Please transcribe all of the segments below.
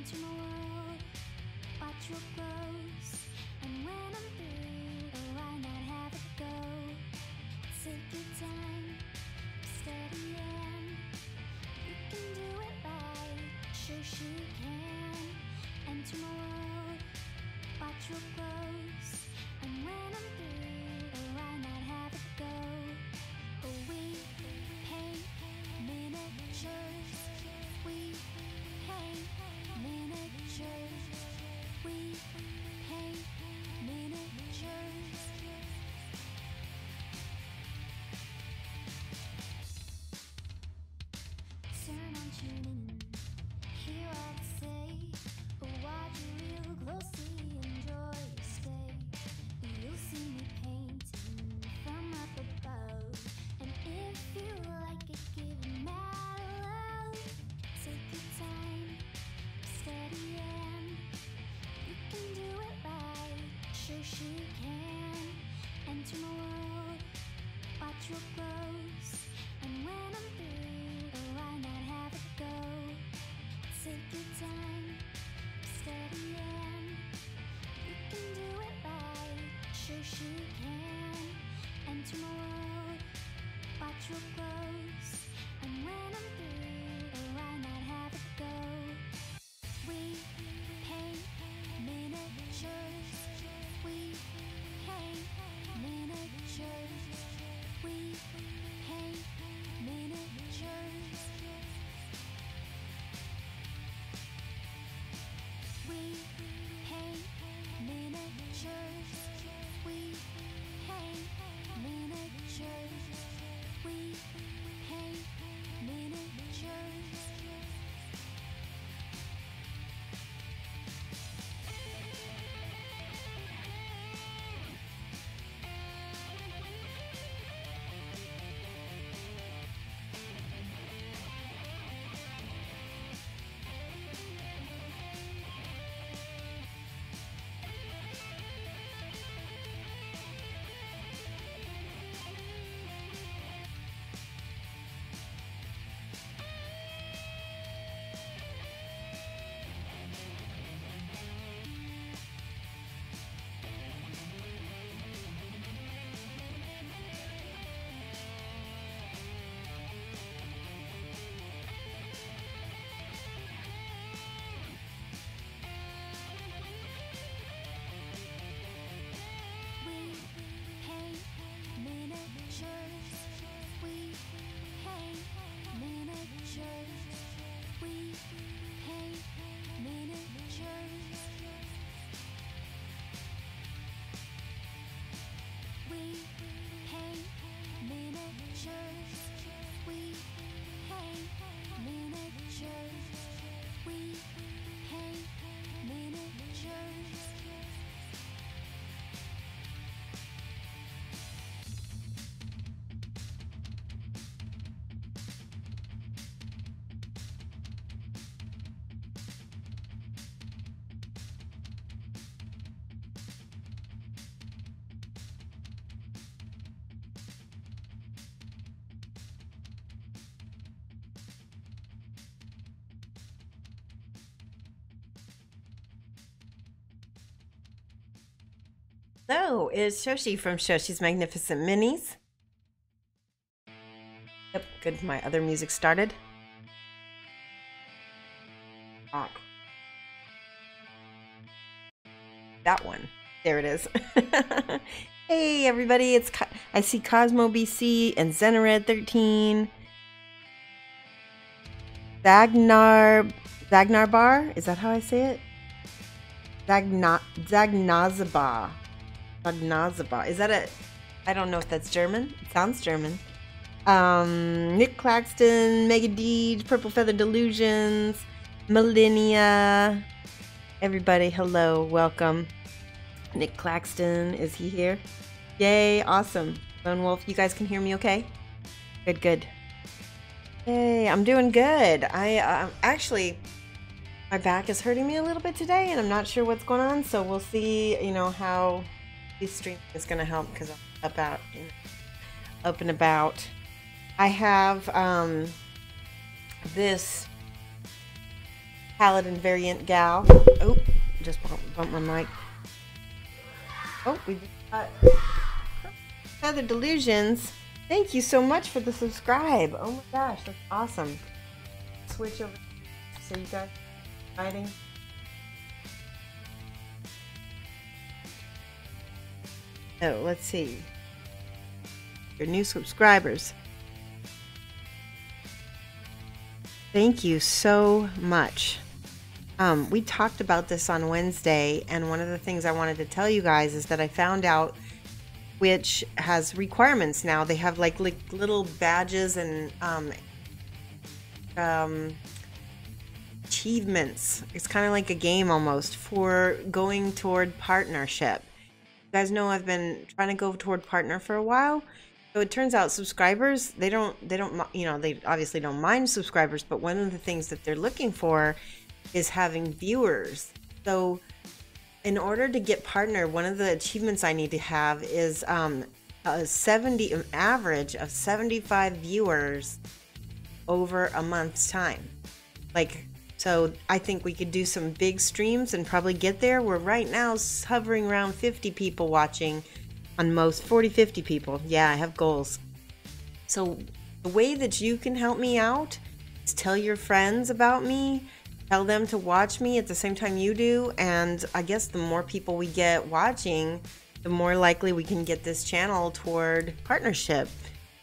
Enter my world, watch your clothes. And when I'm through, oh, why not have it go? Take your time, steady and you can do it right. Shoshie can. Enter my world, watch your clothes. And when I'm through, oh, why not have it go? Oh, we paint miniatures. We paint miniatures. We paint miniatures. Turn on, tune in, hear all to say. But watch real closely, enjoy your stay. You'll see me painting from up above. And if you like it, give it mad love. Take your time, steady and you can do it right. Shoshie can. Enter my world, watch your clothes. And when I'm through, oh, why not have it go? Take your time, steady and you can do it right. Shoshie can. Enter my world, watch your clothes. And when I'm through, oh, why not have it go? We paint miniatures. We paint miniatures. We paint miniatures. We paint miniatures. We paint miniatures. We paint miniatures. We paint miniatures. We paint miniatures. We paint miniatures. We paint miniatures. We paint miniatures. We paint miniatures. Hello, it's Shoshie from Shoshie's Magnificent Minis. Yep, good. My other music started. That one. There it is. Hey, everybody. I see Cosmo BC and Zenared 13. Zagnar Bar. Is that how I say it? Zagnazaba. Is that a... I don't know if that's German. It sounds German. Nick Claxton, Mega Deed, Purple Feather Delusions, Millennia. Everybody, hello, welcome. Nick Claxton, is he here? Yay, awesome. Lone Wolf, you guys can hear me okay? Good, good. Yay, I'm doing good. Actually, my back is hurting me a little bit today, and I'm not sure what's going on, so we'll see, you know, how this stream is going to help, because I'm up and about. I have this Paladin variant gal. Oh, just bumped my mic. Oh, we just got Feather Delusions. Thank you so much for the subscribe. Oh my gosh, that's awesome. Switch over so you guys are fighting. Oh, let's see. Your new subscribers. Thank you so much. We talked about this on Wednesday, and one of the things I wanted to tell you guys is that I found out which has requirements now. They have like little badges and achievements. It's kind of like a game almost for going toward partnership. You guys know I've been trying to go toward partner for a while. So it turns out subscribers, they don't, you know, they obviously don't mind subscribers, but one of the things that they're looking for is having viewers. So in order to get partner, one of the achievements I need to have is an average of 75 viewers over a month's time. So I think we could do some big streams and probably get there. We're right now hovering around 50 people watching on most, 40, 50 people. Yeah, I have goals. So the way that you can help me out is tell your friends about me. Tell them to watch me at the same time you do, and I guess the more people we get watching, the more likely we can get this channel toward partnership.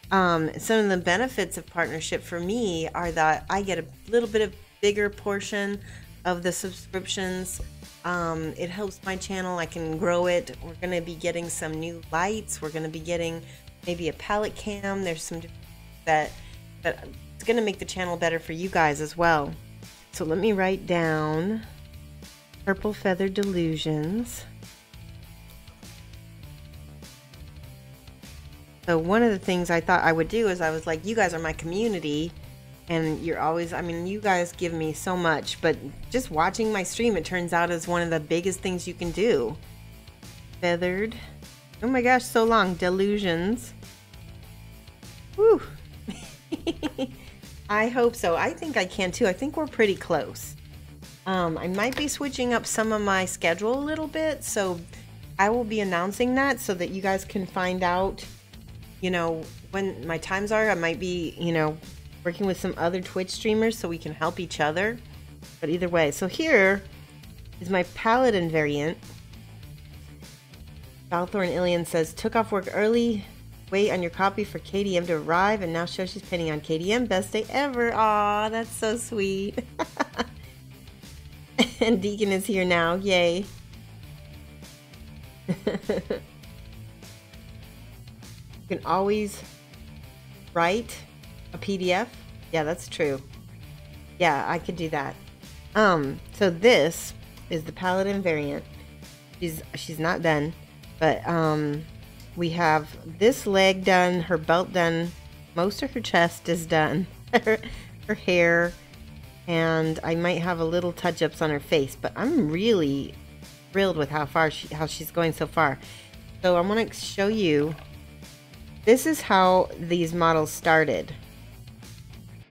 Some of the benefits of partnership for me are that I get a little bit of bigger portion of the subscriptions. It helps my channel. I can grow it. We're going to be getting some new lights. We're going to be getting maybe a palette cam. There's some that it's going to make the channel better for you guys as well. So let me write down Purple Feather Delusions. So one of the things I thought I would do is I was like, you guys are my community and you're always, I mean, you guys give me so much, but just watching my stream, it turns out is one of the biggest things you can do. Feathered. Oh my gosh, so long. Delusions. Whew. I hope so. I think I can too. I think we're pretty close. I might be switching up some of my schedule a little bit, so I will be announcing that so that you guys can find out, you know, when my times are. I might be, you know, working with some other Twitch streamers so we can help each other. But either way, so here is my Paladin variant. Balthorn Ilian says, took off work early. Wait on your copy for KDM to arrive, and now Shoshie's painting on KDM. Best day ever. Aw, that's so sweet. And Deacon is here now. Yay. You can always write a PDF. Yeah, that's true. Yeah, I could do that. So this is the Paladin variant. She's not done, but we have this leg done, her belt done, most of her chest is done, her hair, and I might have a little touch-ups on her face, but I'm really thrilled with how she's going so far. So I want to show you, this is how these models started.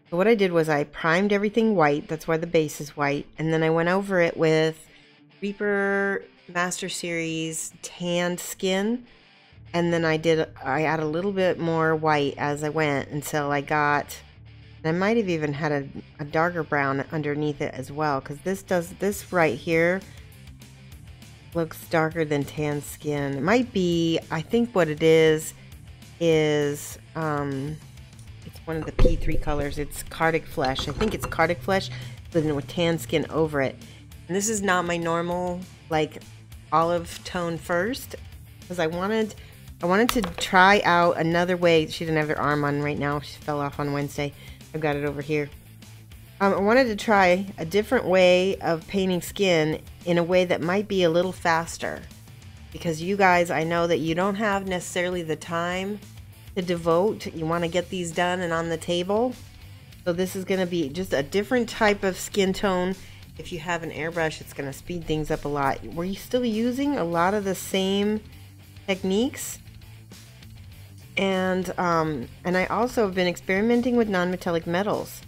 So what I did was I primed everything white, that's why the base is white, and then I went over it with Reaper Master Series tanned skin. And then I add a little bit more white as I went until I got, and I might have even had a darker brown underneath it as well, because this right here looks darker than tan skin. It might be, I think what it is it's one of the P3 colors. It's Cardic Flesh. I think it's Cardic Flesh, but then with tan skin over it. And this is not my normal like olive tone first, because I wanted to try out another way. She didn't have her arm on right now. She fell off on Wednesday. I've got it over here. I wanted to try a different way of painting skin in a way that might be a little faster. Because you guys, I know that you don't have necessarily the time to devote. You want to get these done and on the table. So this is going to be just a different type of skin tone. If you have an airbrush, it's going to speed things up a lot. Were you still using a lot of the same techniques? And I also have been experimenting with non-metallic metals.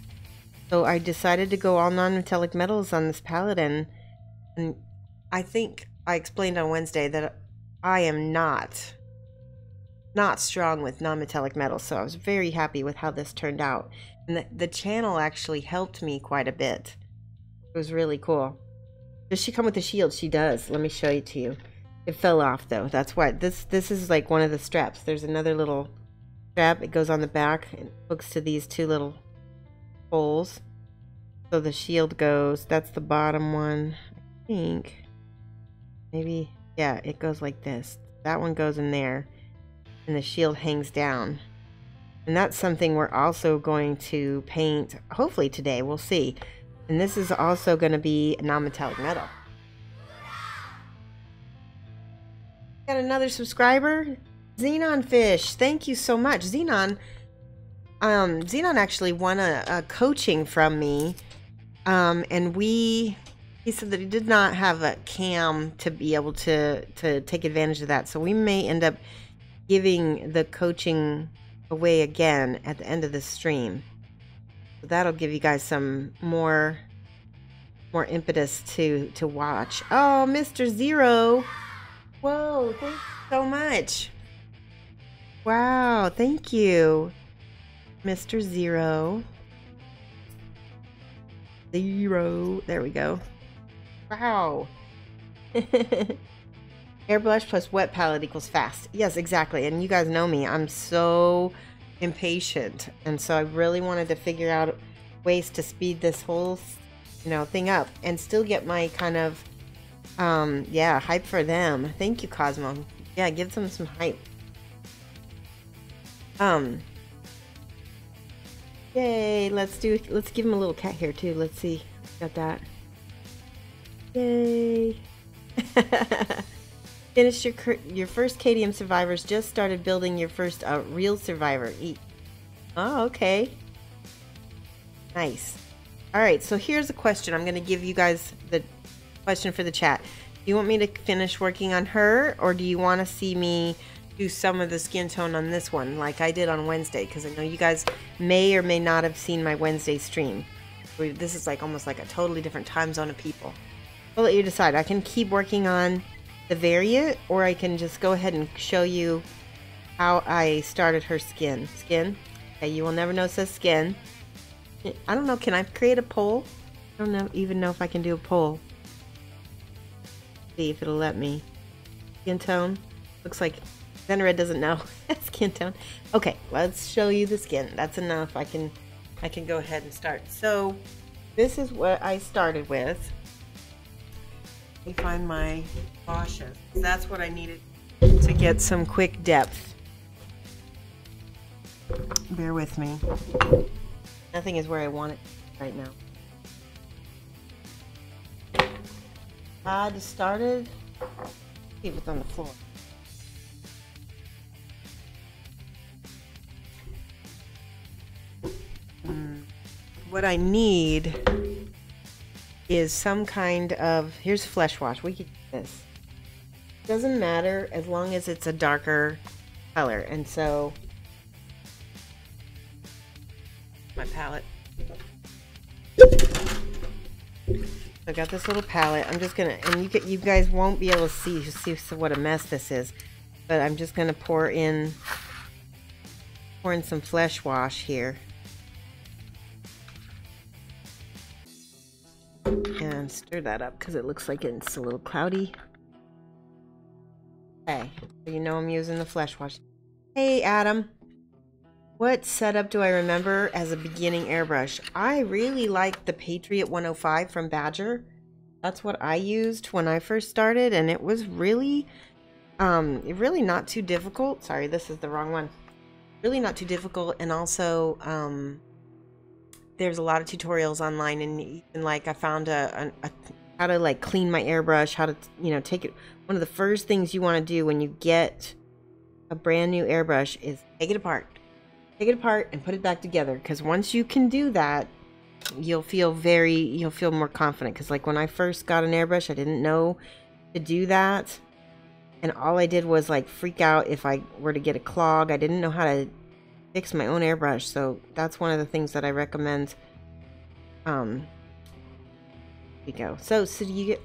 So I decided to go all non-metallic metals on this Paladin. And I think I explained on Wednesday that I am not strong with non-metallic metals. So I was very happy with how this turned out. And the channel actually helped me quite a bit. It was really cool. Does she come with a shield? She does. Let me show it to you. It fell off though. That's why this is like one of the straps. There's another little strap. It goes on the back and hooks to these two little holes. So the shield goes. That's the bottom one. I think. Maybe. Yeah, it goes like this. That one goes in there. And the shield hangs down. And that's something we're also going to paint, hopefully today, we'll see. And this is also going to be a non-metallic metal. Got another subscriber, Xenon Fish. Thank you so much. Xenon actually won a coaching from me. And he said that he did not have a cam to be able to take advantage of that. So we may end up giving the coaching away again at the end of the stream. So that'll give you guys some more impetus to watch. Oh, Mr. Zero. Whoa, thank you so much. Wow, thank you, Mr. Zero. There we go. Wow. Airbrush plus wet palette equals fast. Yes, exactly. And you guys know me. I'm so impatient. And so I really wanted to figure out ways to speed this whole, thing up and still get my kind of, hype for them. Thank you, Cosmo. Yeah, give them some hype. Yay, let's give him a little cat here too. Let's see. Got that. Yay. Finished your first KDM survivors. Just started building your first real survivor. Oh, okay. Nice. All right, so here's a question. I'm going to give you guys the question for the chat. Do you want me to finish working on her, or do you want to see me do some of the skin tone on this one like I did on Wednesday? Because I know you guys may or may not have seen my Wednesday stream. This is like almost like a totally different time zone of people. I'll let you decide. I can keep working on the variant, or I can just go ahead and show you how I started her skin. Okay, you will never know it says skin. I don't know, can I create a poll? I don't even know if I can do a poll. See if it'll let me. Skin tone. Looks like Zenred doesn't know. Skin tone. Okay, let's show you the skin. That's enough. I can go ahead and start. So this is what I started with. Let me find my washes. That's what I needed to get some quick depth. Bear with me. Nothing is where I want it right now. I just started. See what's on the floor. What I need is some kind of, here's flesh wash. We could do this. Doesn't matter as long as it's a darker color. And so my palette. I got this little palette. I'm just gonna, and you guys won't be able to see what a mess this is, but I'm just gonna pour in some flesh wash here. And stir that up because it looks like it's a little cloudy. Okay, so you know I'm using the flesh wash. Hey Adam, what setup do I remember as a beginning airbrush? I really like the Patriot 105 from Badger. That's what I used when I first started, and it was really not too difficult. Sorry, this is the wrong one. Really not too difficult, and also there's a lot of tutorials online, and even like I found how to like clean my airbrush, how to take it. One of the first things you want to do when you get a brand new airbrush is take it apart and put it back together, because once you can do that, you'll feel more confident. Because like when I first got an airbrush, I didn't know to do that, and all I did was like freak out if I were to get a clog. I didn't know how to fix my own airbrush. So that's one of the things that I recommend Here we go. So do you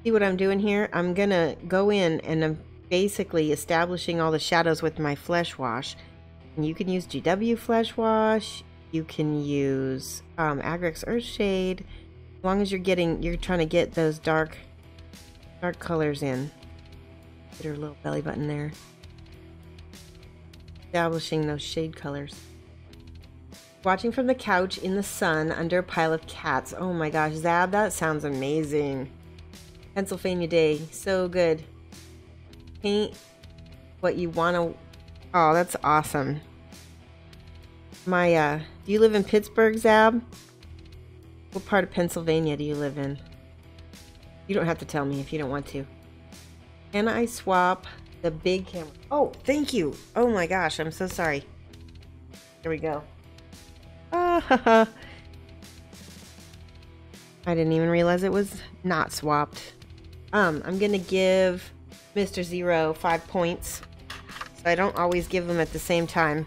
see what I'm doing here? I'm gonna go in and I'm basically establishing all the shadows with my flesh wash. And you can use GW flesh wash. You can use Agrix Earthshade. As long as you're trying to get those dark colors in. Get her little belly button there. Establishing those shade colors. Watching from the couch in the sun under a pile of cats. Oh my gosh, Zab, that sounds amazing. Pennsylvania Day, so good. Paint what you want to. Oh, that's awesome. Do you live in Pittsburgh, Zab? What part of Pennsylvania do you live in? You don't have to tell me if you don't want to. Can I swap the big camera? Oh, thank you. Oh my gosh, I'm so sorry. Here we go. I didn't even realize it was not swapped. I'm gonna give Mr. Zero 5 points. So I don't always give them at the same time.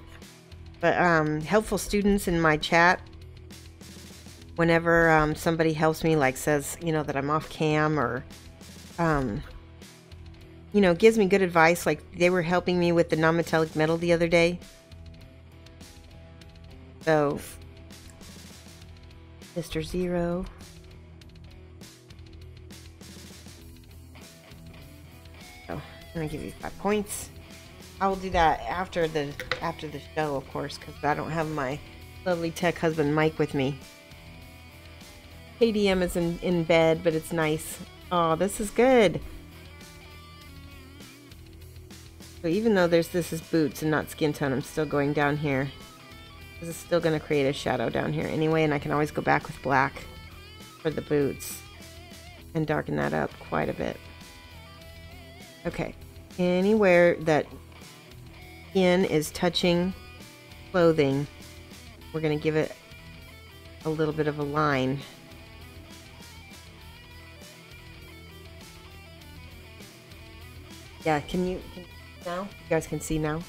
But helpful students in my chat, whenever somebody helps me, like says, you know, that I'm off cam or, you know, gives me good advice. Like they were helping me with the non-metallic metal the other day. So, Mr. Zero. So, I'm gonna give you 5 points. I will do that after the show, of course, because I don't have my lovely tech husband Mike with me. KDM is in bed, but it's nice. Oh, this is good. So even though this is boots and not skin tone, I'm still going down here. This is still going to create a shadow down here anyway, and I can always go back with black for the boots and darken that up quite a bit. Okay, anywhere that skin is touching clothing, we're going to give it a little bit of a line. Yeah, can you now? You guys can see now?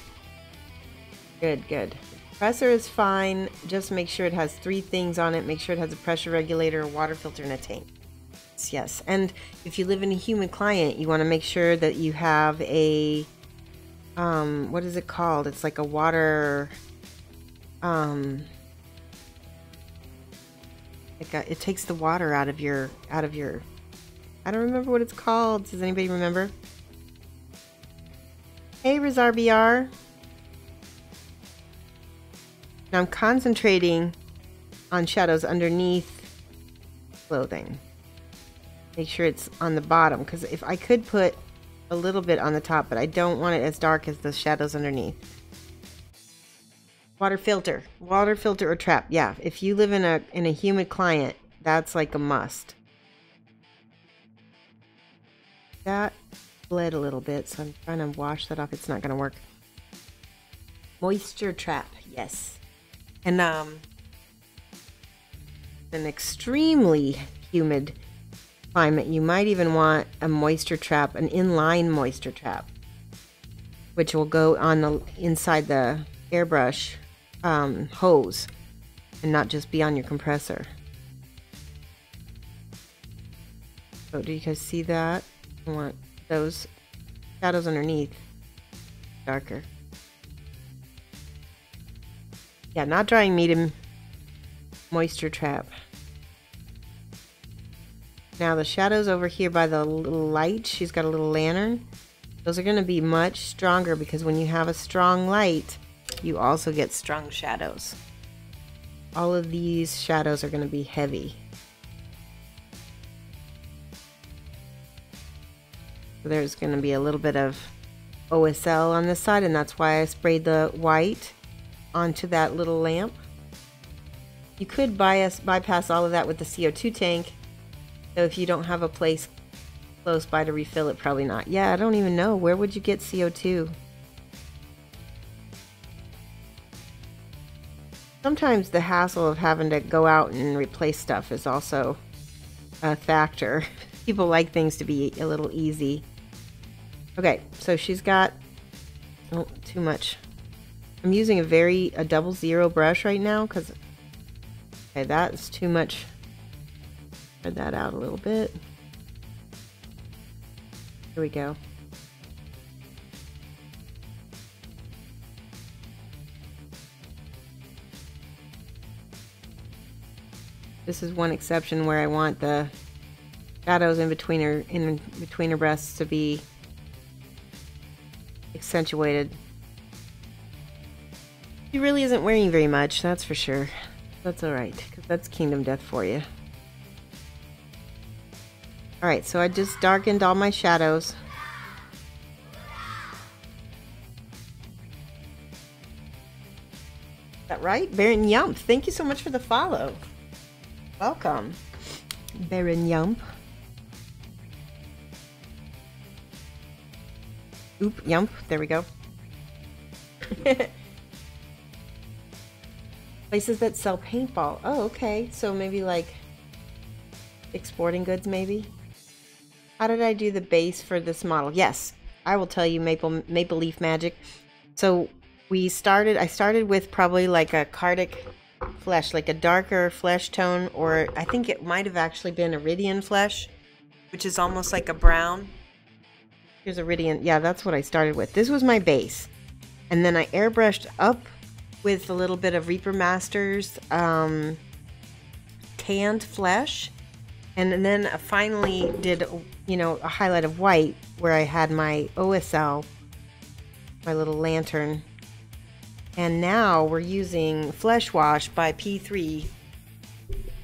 Good, good. Compressor is fine. Just make sure it has 3 things on it. Make sure it has a pressure regulator, a water filter, and a tank. Yes, and if you live in a human client, you want to make sure that you have a what is it called? It's like a water it takes the water out of your I don't remember what it's called. Does anybody remember? Hey, Rizar BR. Now I'm concentrating on shadows underneath clothing. Make sure it's on the bottom, because if I could put a little bit on the top, but I don't want it as dark as the shadows underneath. Water filter or trap. Yeah, if you live in a humid client, that's like a must. That bled a little bit, so I'm trying to wash that off. It's not going to work. Moisture trap, yes. And an extremely humid climate, you might even want a moisture trap, an inline moisture trap, which will go on the inside the airbrush hose and not just be on your compressor. So do you guys see that? I want those shadows underneath darker. Yeah, not drying medium moisture trap. Now the shadows over here by the little light, she's got a little lantern. Those are going to be much stronger, because when you have a strong light, you also get strong shadows. All of these shadows are going to be heavy. So there's going to be a little bit of OSL on this side, and that's why I sprayed the white onto that little lamp. You could bypass all of that with the CO2 tank. So if you don't have a place close by to refill it, probably not. Yeah, I don't even know. Where would you get CO2? Sometimes the hassle of having to go out and replace stuff is also a factor. People like things to be a little easy. Okay, so she's got... Oh, too much. I'm using a 00 brush right now, because Okay, that's too much. Spread that out a little bit. Here we go. This is one exception where I want the shadows in between her breasts to be accentuated. She really isn't wearing very much, that's for sure. That's alright, because that's Kingdom Death for you. Alright, so I just darkened all my shadows. Is that right? Baron Yump, thank you so much for the follow. Welcome, Baron Yump. Oop, Yump, there we go. Places that sell paintball. Oh, okay. So maybe like exporting goods, maybe? How did I do the base for this model? Yes, I will tell you, Maple Leaf Magic. So I started with probably like a Cardic flesh, like a darker flesh tone, or I think it might have actually been Iridian flesh, which is almost like a brown. Here's Iridian. Yeah, that's what I started with. This was my base. And then I airbrushed up with a little bit of Reaper Masters tanned flesh, and then I finally did, you know, a highlight of white where I had my OSL, my little lantern. And now we're using Flesh Wash by P3,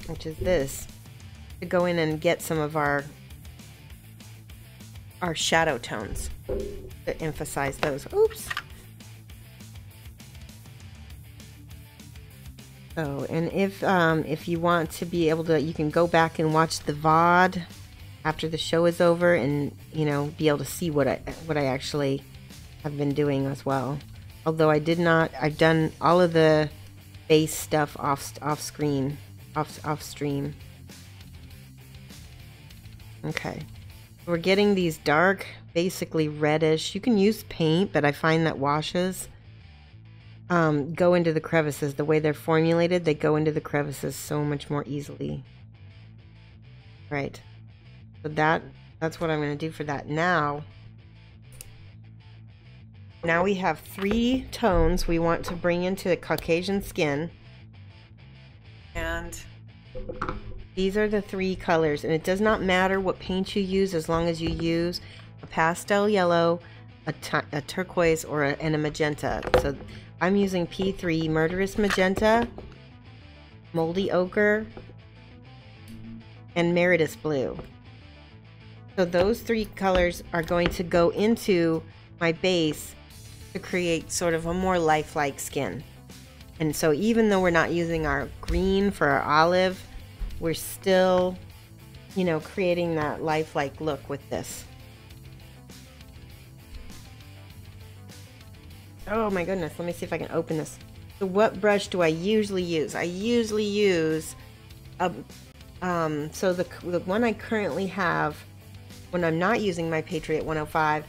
which is this, to go in and get some of our shadow tones, to emphasize those. Oops. So, and if you want to be able to, you can go back and watch the VOD after the show is over, and you know, be able to see what I actually have been doing as well. Although I've done all of the base stuff off stream. Okay, we're getting these dark, basically reddish. You can use paint, but I find that washes go into the crevices. The way they're formulated, they go into the crevices so much more easily. Right. So that's what I'm going to do for that. Now we have 3 tones we want to bring into the Caucasian skin. And these are the 3 colors. And it does not matter what paint you use, as long as you use a pastel yellow, a turquoise, and a magenta. So I'm using P3, Murderous Magenta, Moldy Ochre, and Meridus Blue. So those 3 colors are going to go into my base to create sort of a more lifelike skin. And so even though we're not using our green for our olive, we're still, you know, creating that lifelike look with this. Oh my goodness, let me see if I can open this. So what brush do I usually use? I usually use so the one I currently have when I'm not using my Patriot 105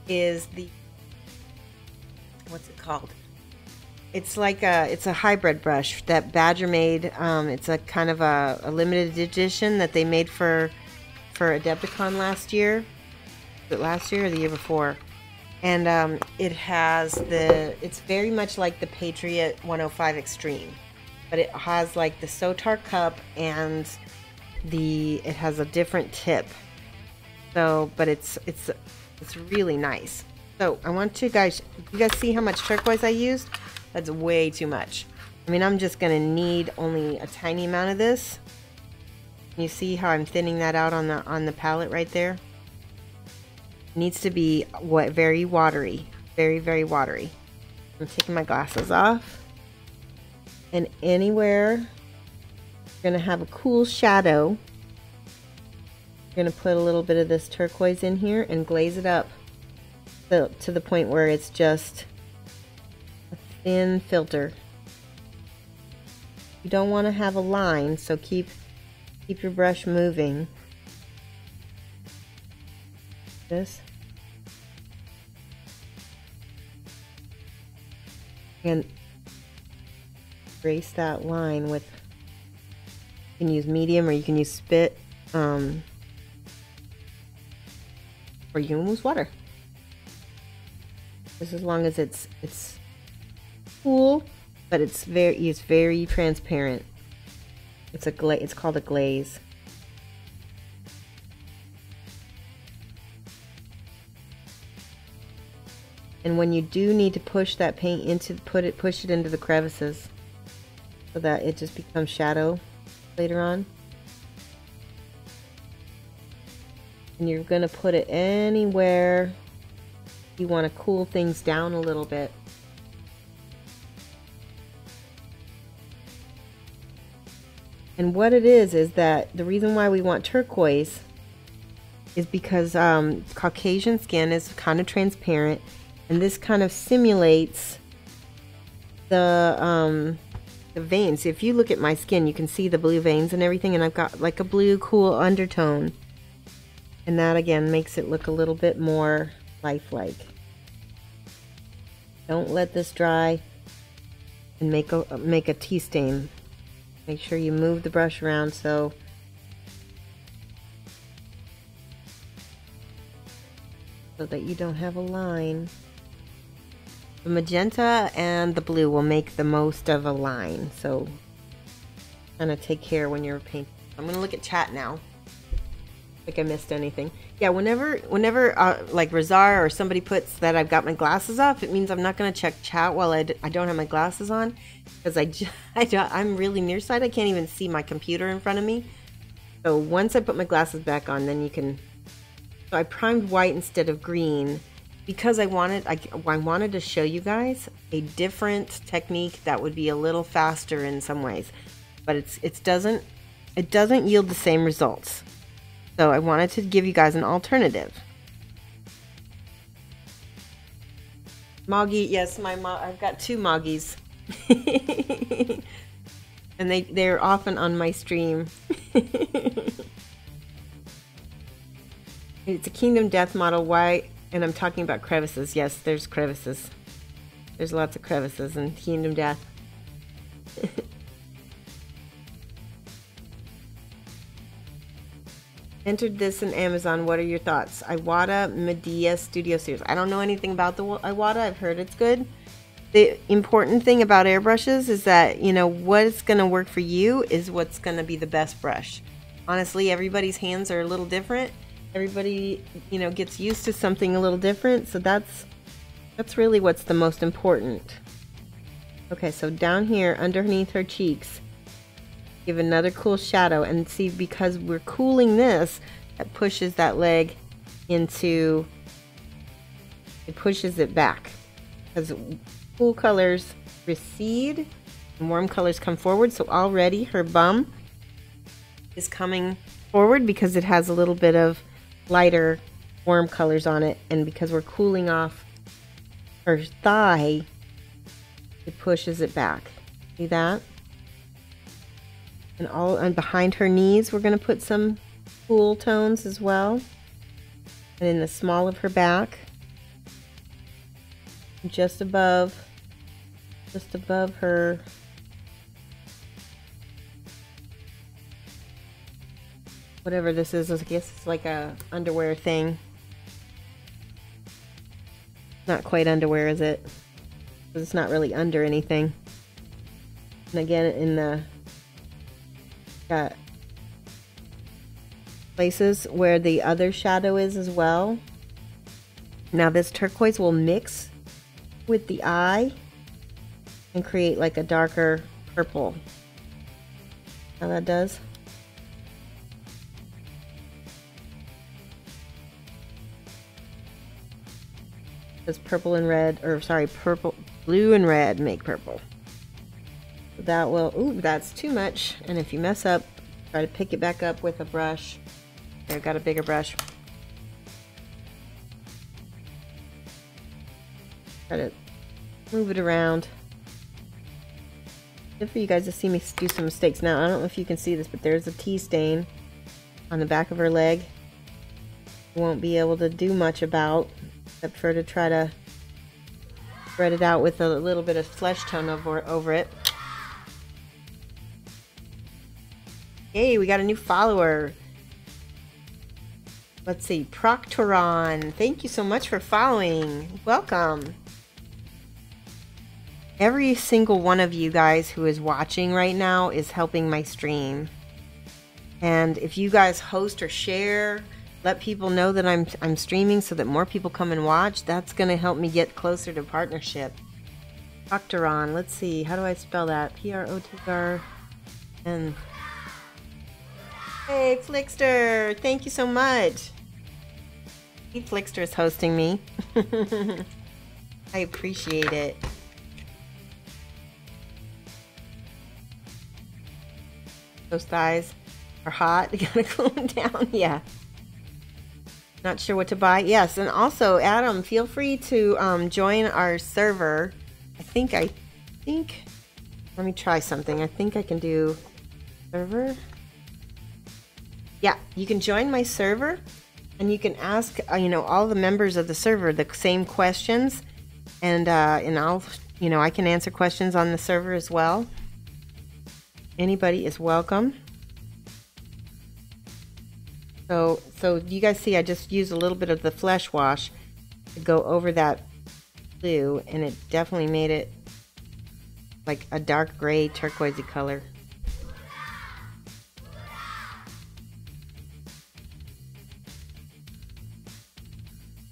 is the, what's it called? It's like it's a hybrid brush that Badger made. It's a kind of a limited edition that they made for Adepticon last year. Was it last year or the year before? And it has it's very much like the Patriot 105 Extreme, but it has like the Sotar cup, and it has a different tip. So, but it's really nice. So I want you guys see how much turquoise I used? That's way too much. I mean, I'm just gonna need only a tiny amount of this. You see how I'm thinning that out on the palette right there? Needs to be very watery, very, very watery. I'm taking my glasses off, and anywhere you're gonna have a cool shadow, you're gonna put a little bit of this turquoise in here and glaze it up to the point where it's just a thin filter. You don't want to have a line, so keep your brush moving. This. And trace that line with, you can use medium or you can use spit, or you can use water. Just as long as it's cool, but it's very transparent. It's called a glaze. And when you do need to push that paint into, push it into the crevices so that it just becomes shadow later on. And you're gonna put it anywhere you want to cool things down a little bit. And what it is that the reason why we want turquoise is because Caucasian skin is kind of transparent, and this kind of simulates the veins. If you look at my skin, you can see the blue veins and everything, and I've got like a blue cool undertone, and that again makes it look a little bit more lifelike. Don't let this dry and make a tea stain. Make sure you move the brush around so that you don't have a line. The magenta and the blue will make the most of a line, so kind of take care when you're painting. I'm gonna look at chat now. Like I missed anything. Yeah, whenever like Razar or somebody puts that I've got my glasses off, it means I'm not gonna check chat while I don't have my glasses on, because I'm really nearsighted. I can't even see my computer in front of me. So once I put my glasses back on, then you can. So I primed white instead of green because I wanted to show you guys a different technique that would be a little faster in some ways, but it doesn't yield the same results. So I wanted to give you guys an alternative. Moggy, yes, I've got two Moggies. And they're often on my stream. It's a Kingdom Death model. Why? And I'm talking about crevices. Yes, there's crevices. There's lots of crevices in Kingdom Death. Entered this in Amazon. What are your thoughts? Iwata Medea Studio Series. I don't know anything about the Iwata. I've heard it's good. The important thing about airbrushes is that, you know, what's going to work for you is what's going to be the best brush. Honestly, everybody's hands are a little different. Everybody, you know, gets used to something a little different. So that's really what's the most important. Okay, so down here underneath her cheeks, give another cool shadow, and see, because we're cooling this, it pushes that leg into, it pushes it back, because cool colors recede and warm colors come forward. So already her bum is coming forward because it has a little bit of lighter warm colors on it, and because we're cooling off her thigh, it pushes it back. See that? And behind her knees, we're going to put some cool tones as well. And in the small of her back, just above her whatever this is. I guess it's like a underwear thing. Not quite underwear, is it? Because it's not really under anything. And again, in the got places where the other shadow is as well. Now this turquoise will mix with the eye and create like a darker purple. How that does? Because purple and red, or sorry, blue and red make purple. That will, ooh, that's too much. And if you mess up, try to pick it back up with a brush. There, I've got a bigger brush. Try to move it around. Good for you guys to see me do some mistakes. Now, I don't know if you can see this, but there's a tea stain on the back of her leg. Won't be able to do much about, except for to try to spread it out with a little bit of flesh tone over it. Hey, we got a new follower. Let's see, Proctoron. Thank you so much for following. Welcome. Every single one of you guys who is watching right now is helping my stream. And if you guys host or share, let people know that I'm streaming so that more people come and watch, that's going to help me get closer to partnership. Proctoron, let's see, how do I spell that? P-R-O-T-R-N. Hey, Flickster, thank you so much. Flickster is hosting me. I appreciate it. Those thighs are hot. You gotta cool them down. Yeah. Not sure what to buy. Yes, and also, Adam, feel free to join our server. I think. Let me try something. I think I can do server. Yeah, you can join my server, and you can ask, all the members of the server the same questions, and I'll, I can answer questions on the server as well. Anybody is welcome. So you guys see I just used a little bit of the flesh wash to go over that blue, and it definitely made it like a dark gray turquoisey color.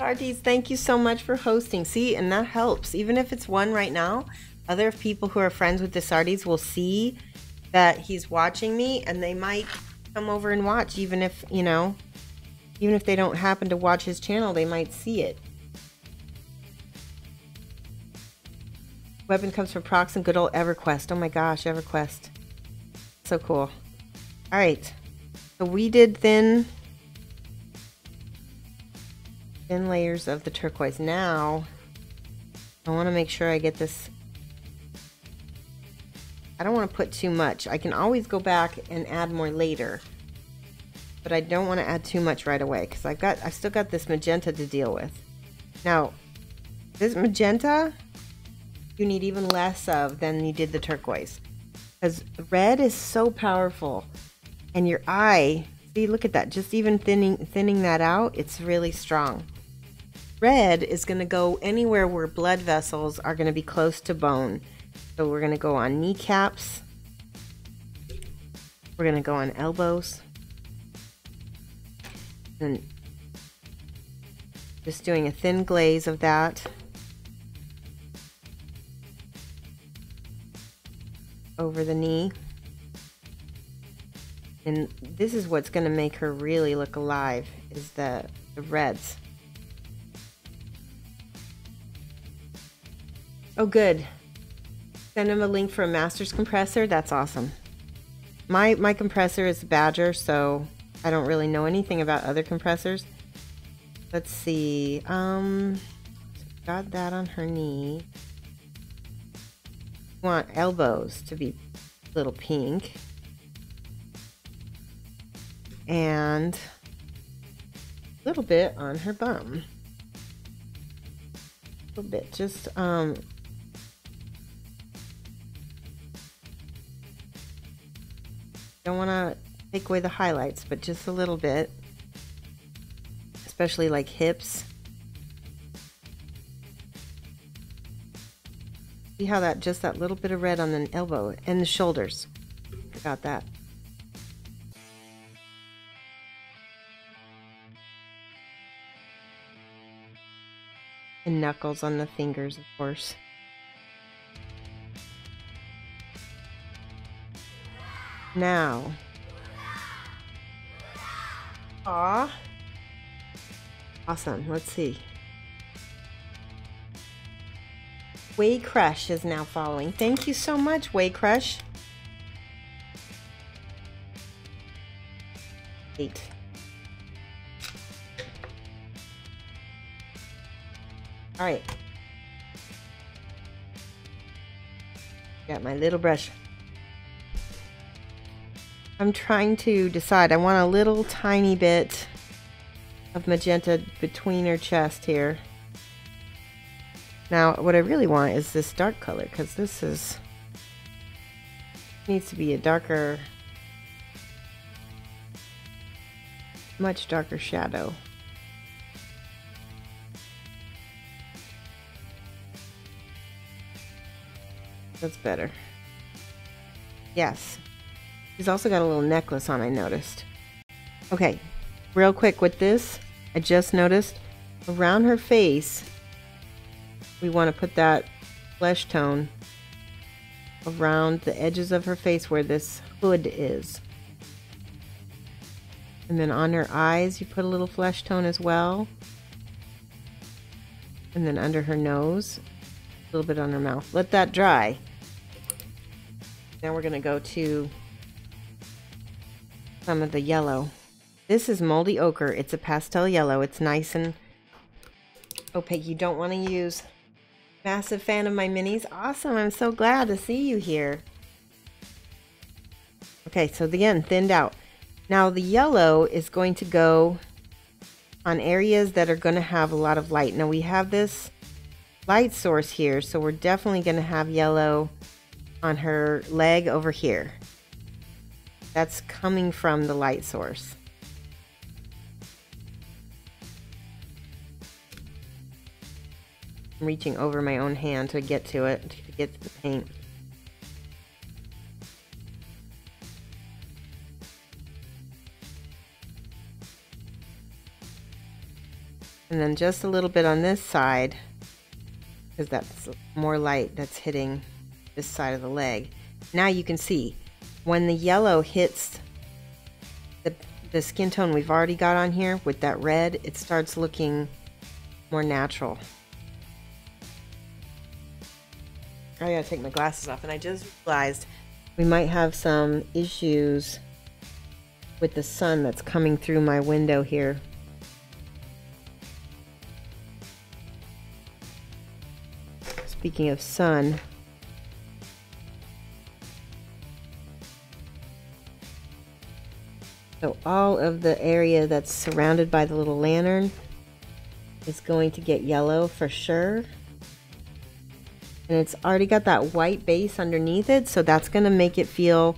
Arties, thank you so much for hosting. See, and that helps. Even if it's one right now, other people who are friends with the Sardies will see that he's watching me, and they might come over and watch, even if they don't happen to watch his channel, they might see it. Weapon comes from Prox and good old EverQuest. Oh my gosh, EverQuest. So cool. Alright. So we did thin layers of the turquoise. Now, I want to make sure I get this. I don't want to put too much. I can always go back and add more later, but I don't want to add too much right away because I still got this magenta to deal with. Now, this magenta you need even less of than you did the turquoise, because red is so powerful, and your eye, see, look at that, just even thinning that out, it's really strong. Red is going to go anywhere where blood vessels are going to be close to bone. So we're going to go on kneecaps. We're going to go on elbows. And just doing a thin glaze of that. Over the knee. And this is what's going to make her really look alive, is the reds. Oh, good. Send him a link for a master's compressor. That's awesome. My compressor is Badger, so I don't really know anything about other compressors. Let's see. Got that on her knee. Want elbows to be a little pink. And a little bit on her bum. A little bit, just don't want to take away the highlights, but just a little bit, especially like hips. See how that, just that little bit of red on the elbow and the shoulders. Forgot that. And knuckles on the fingers, of course. Now. Aw. Awesome. Let's see. Way Crush is now following. Thank you so much, Way Crush. 8. All right. Got my little brush. I'm trying to decide. I want a little tiny bit of magenta between her chest here. Now, what I really want is this dark color, because this needs to be a darker much darker shadow. That's better. Yes. She's also got a little necklace on, I noticed. Okay, real quick with this, I just noticed around her face, we want to put that flesh tone around the edges of her face where this hood is. And then on her eyes, you put a little flesh tone as well. And then under her nose, a little bit on her mouth. Let that dry. Now we're going to go to some of the yellow. This is Moldy Ochre. It's a pastel yellow. It's nice and opaque. You don't want to use. Massive fan of my minis. Awesome. I'm so glad to see you here. Okay, so again, thinned out. Now the yellow is going to go on areas that are going to have a lot of light. Now we have this light source here, so we're definitely going to have yellow on her leg over here. That's coming from the light source. I'm reaching over my own hand to get to it, to get to the paint. And then just a little bit on this side, because that's more light that's hitting this side of the leg. Now you can see when the yellow hits the skin tone we've already got on here with that red, it starts looking more natural. I gotta take my glasses off, and I just realized we might have some issues with the sun that's coming through my window here. Speaking of sun, so all of the area that's surrounded by the little lantern is going to get yellow for sure. And it's already got that white base underneath it, so that's going to make it feel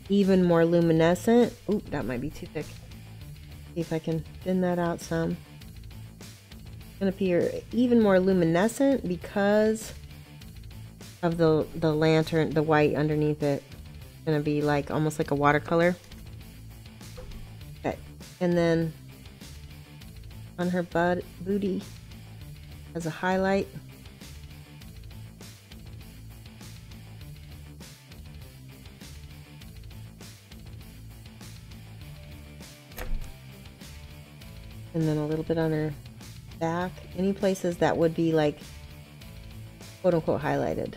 even more luminescent. Ooh, that might be too thick. See if I can thin that out some. It's going to appear even more luminescent because of the lantern, the white underneath it. It's going to be like almost like a watercolor. Okay, and then on her booty as a highlight. And then a little bit on her back. Any places that would be like quote unquote highlighted.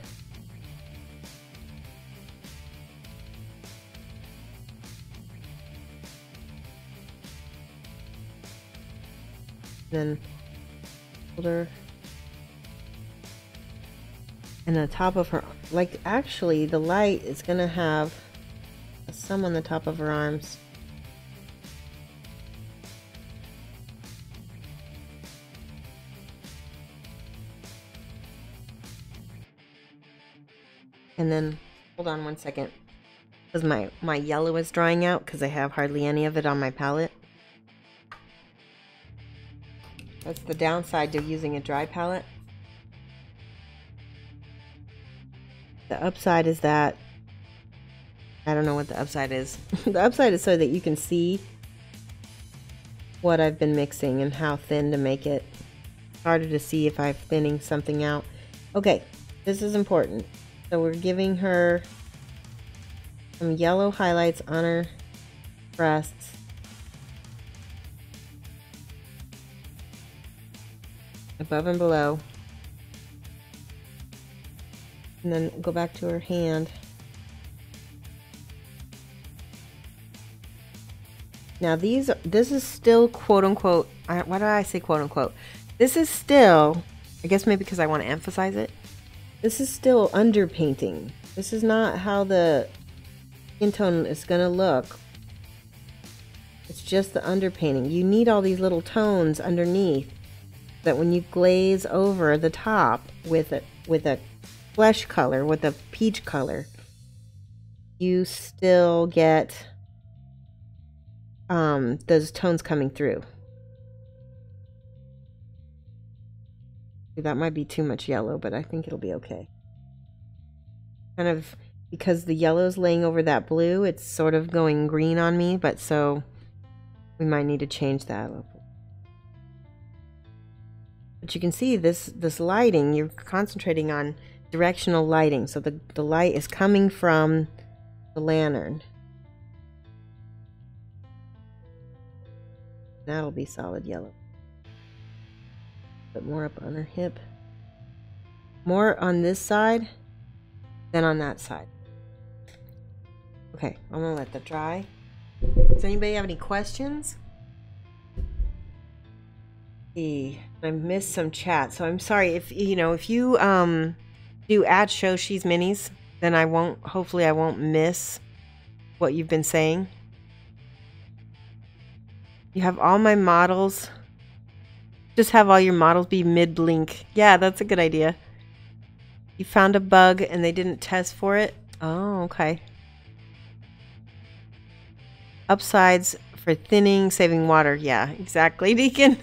Then shoulder. And the top of her, like actually the light is gonna have some on the top of her arms. And then, hold on one second, because my yellow is drying out because I have hardly any of it on my palette. That's the downside to using a dry palette. The upside is that, I don't know what the upside is. The upside is so that you can see what I've been mixing and how thin to make it. Harder to see if I'm thinning something out. Okay, this is important. So we're giving her some yellow highlights on her breasts. Above and below. And then go back to her hand. Now this is still quote unquote, why did I say quote unquote? This is still, I guess maybe because I want to emphasize it. This is still underpainting. This is not how the skin tone is going to look. It's just the underpainting. You need all these little tones underneath that when you glaze over the top with a flesh color, with a peach color, you still get those tones coming through. That might be too much yellow, but I think it'll be okay. Kind of, because the yellow's laying over that blue, it's sort of going green on me, but so we might need to change that a little bit. But you can see this lighting, you're concentrating on directional lighting, so the light is coming from the lantern. That'll be solid yellow. Put more up on her hip. More on this side than on that side. Okay, I'm gonna let that dry. Does anybody have any questions? I missed some chat, so I'm sorry if you do add Shoshie's minis, then hopefully I won't miss what you've been saying. You have all my models. Just have all your models be mid-blink. Yeah, that's a good idea. You found a bug and they didn't test for it? Oh, okay. Upsides for thinning, saving water. Yeah, exactly, Deacon.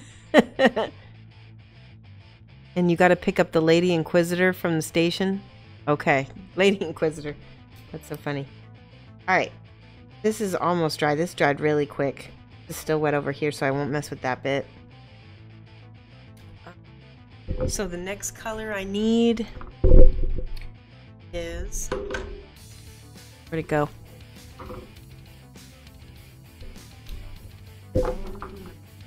And you got to pick up the Lady Inquisitor from the station? Okay, Lady Inquisitor. That's so funny. All right. This is almost dry. This dried really quick. It's still wet over here, so I won't mess with that bit. So the next color I need is... Where'd it go?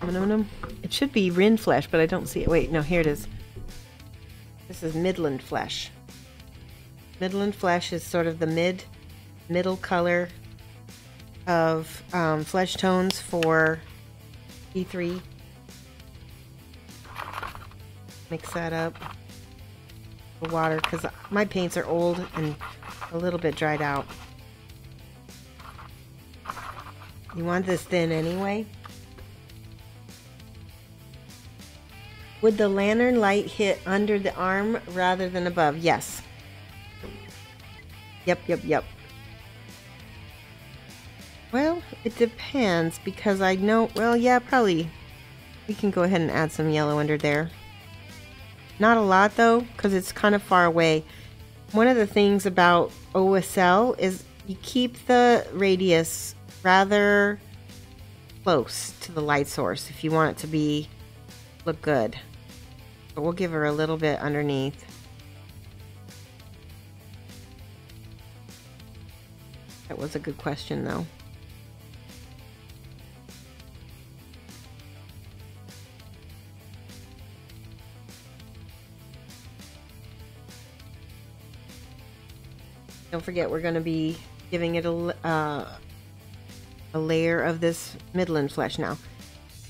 Aluminum. It should be Rin Flesh, but I don't see it. Wait, no, here it is. This is Midland Flesh. Midland Flesh is sort of the middle color of flesh tones for P3. Mix that up with water because my paints are old and a little bit dried out. You want this thin anyway. Would the lantern light hit under the arm rather than above? Yes. Yep. Well, it depends because I know, well, yeah, probably we can go ahead and add some yellow under there. Not a lot though, because it's kind of far away. One of the things about OSL is you keep the radius rather close to the light source if you want it to look good. But we'll give her a little bit underneath. That was a good question though. Don't forget, we're going to be giving it a layer of this Midland Flesh now.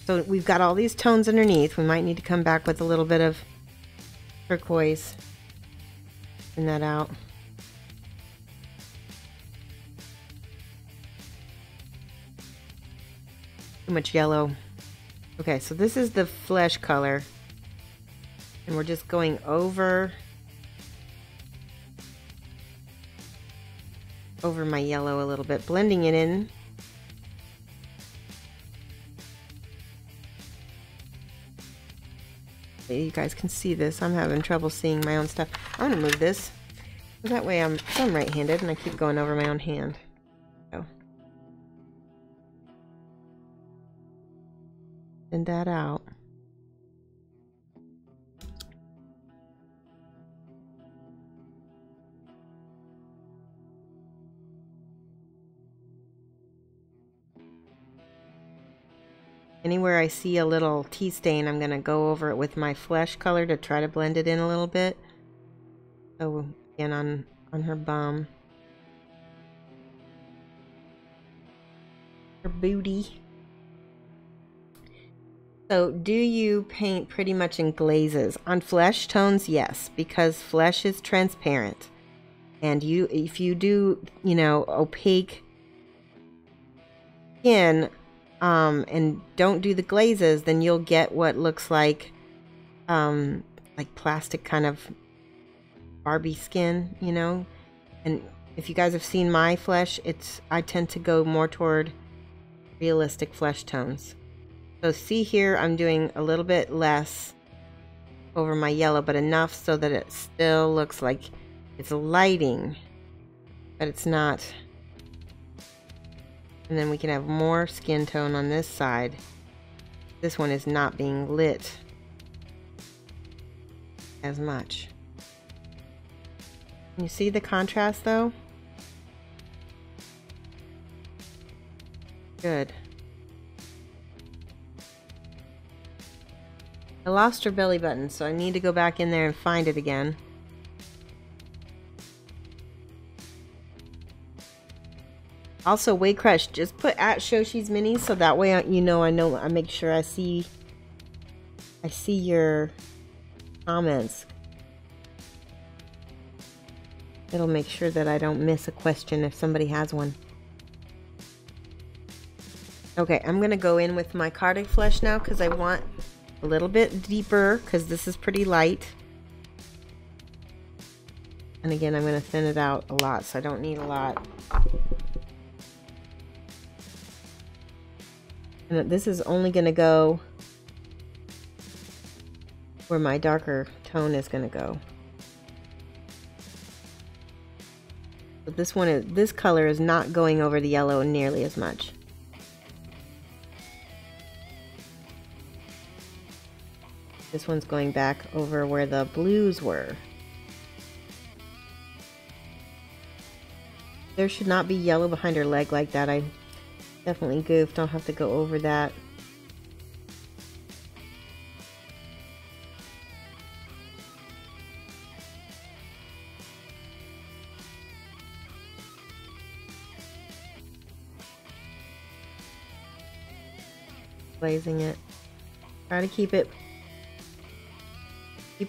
So we've got all these tones underneath. We might need to come back with a little bit of turquoise. Bring that out. Too much yellow. Okay, so this is the flesh color. And we're just going over my yellow a little bit, blending it in. You guys can see this. I'm having trouble seeing my own stuff. I'm gonna move this. That way I'm right-handed and I keep going over my own hand. So. Send that out. Anywhere I see a little tea stain, I'm going to go over it with my flesh color to try to blend it in a little bit. So again on her bum. Her booty. So do you paint pretty much in glazes? On flesh tones, yes, because flesh is transparent. And if you do, opaque skin, and don't do the glazes, then you'll get what looks like plastic kind of Barbie skin, And if you guys have seen my flesh, I tend to go more toward realistic flesh tones. So see here, I'm doing a little bit less over my yellow, but enough so that it still looks like it's lighting, but it's not. And then we can have more skin tone on this side. This one is not being lit as much. Can you see the contrast though? Good. I lost her belly button, so I need to go back in there and find it again. Also, Way Crush, just put at Shoshie's Minis so that way I make sure I see your comments. It'll make sure that I don't miss a question if somebody has one. Okay, I'm gonna go in with my Cardic Flesh now because I want a little bit deeper because this is pretty light. And again, I'm going to thin it out a lot, so I don't need a lot. And this is only going to go where my darker tone is going to go. But this color is not going over the yellow nearly as much. This one's going back over where the blues were. There should not be yellow behind her leg like that. I definitely goofed. I'll have to go over that. Glazing it. Try to keep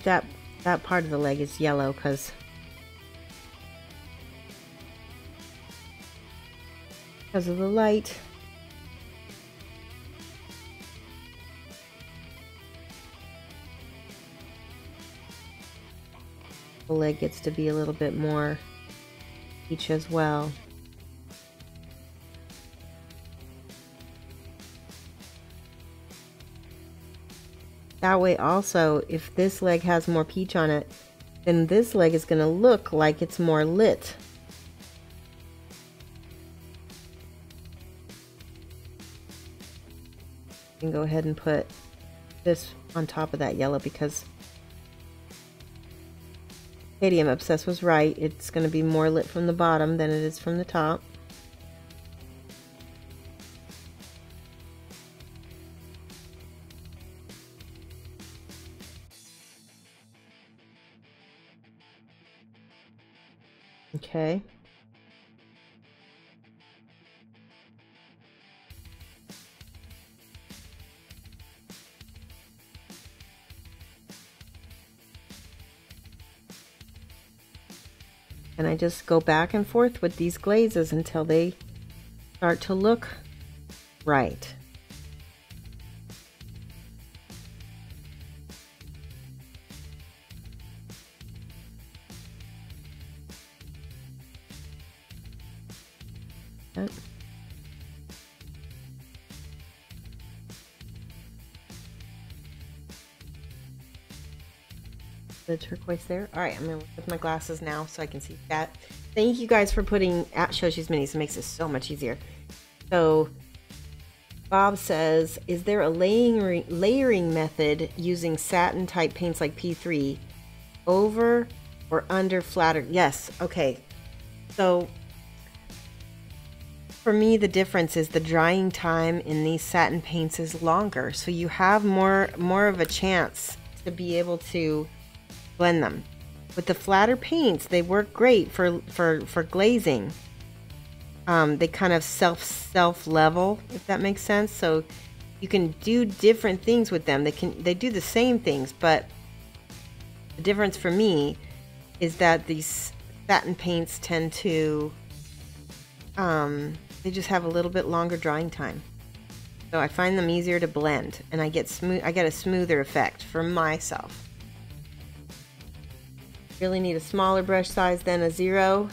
that part of the leg is yellow because of the light. The leg gets to be a little bit more peach as well. That way also, if this leg has more peach on it, then this leg is going to look like it's more lit. You can go ahead and put this on top of that yellow because Katie, I'm Obsessed was right. It's going to be more lit from the bottom than it is from the top. Okay. And I just go back and forth with these glazes until they start to look right. Yep. The turquoise there. All right, I'm gonna look with my glasses now so I can see that. Thank you guys for putting at Shoshie's Minis. It makes it so much easier. So Bob says, is there a layering method using satin type paints like P3 over or under flatter? Yes. Okay. So for me, the difference is the drying time in these satin paints is longer, so you have more of a chance to be able to blend them. With the flatter paints, they work great for glazing. They kind of self level, if that makes sense. So you can do different things with them. They do the same things, but the difference for me is that these satin paints tend to they just have a little bit longer drying time. So I find them easier to blend, and I get a smoother effect for myself. Really need a smaller brush size than a 0.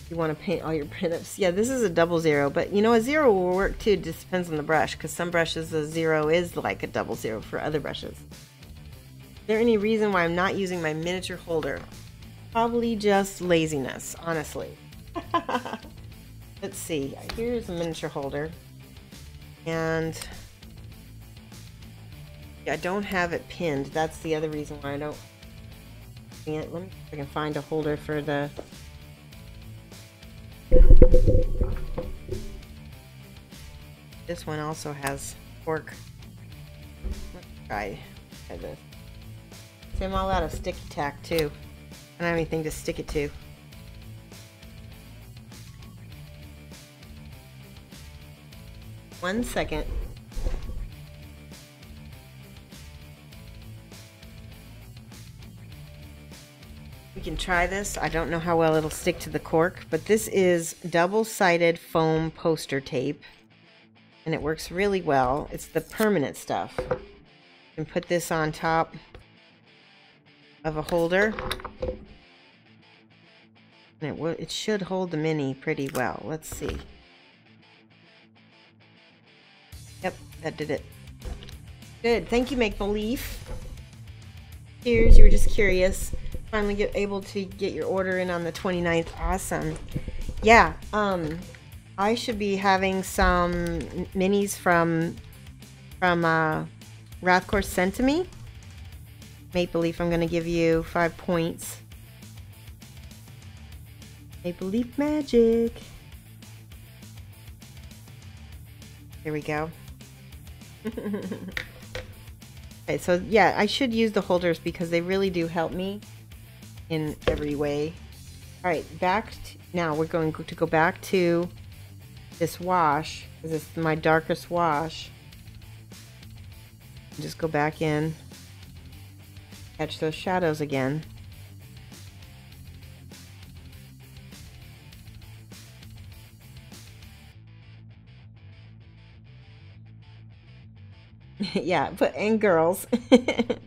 You want to paint all your pinups. Yeah, this is a 00, but you know, a 0 will work too. It just depends on the brush, because some brushes a 0 is like a 00 for other brushes. Is there any reason why I'm not using my miniature holder? Probably just laziness, honestly. Let's see. Here's a miniature holder. And I don't have it pinned. That's the other reason why I don't. Let me see if I can find a holder for the. This one also has cork. Let's try this. See, I'm all out of sticky tack too. I don't have anything to stick it to. One second. We can try this. I don't know how well it'll stick to the cork, but this is double-sided foam poster tape, and it works really well. It's the permanent stuff. You can put this on top of a holder, and it should hold the mini pretty well. Let's see. Yep, that did it. Good. Thank you, Make Believe. Cheers. You were just curious. Finally able to get your order in on the 29th. Awesome. Yeah. I should be having some minis from Wrathcore sent to me. Make Believe, I'm going to give you 5 points. Make Believe magic. Here we go. Okay, so yeah, I should use the holders because they really do help me in every way. All right, now we're going to go back to this wash, because it's my darkest wash. Just go back in, catch those shadows again. Yeah, and girls.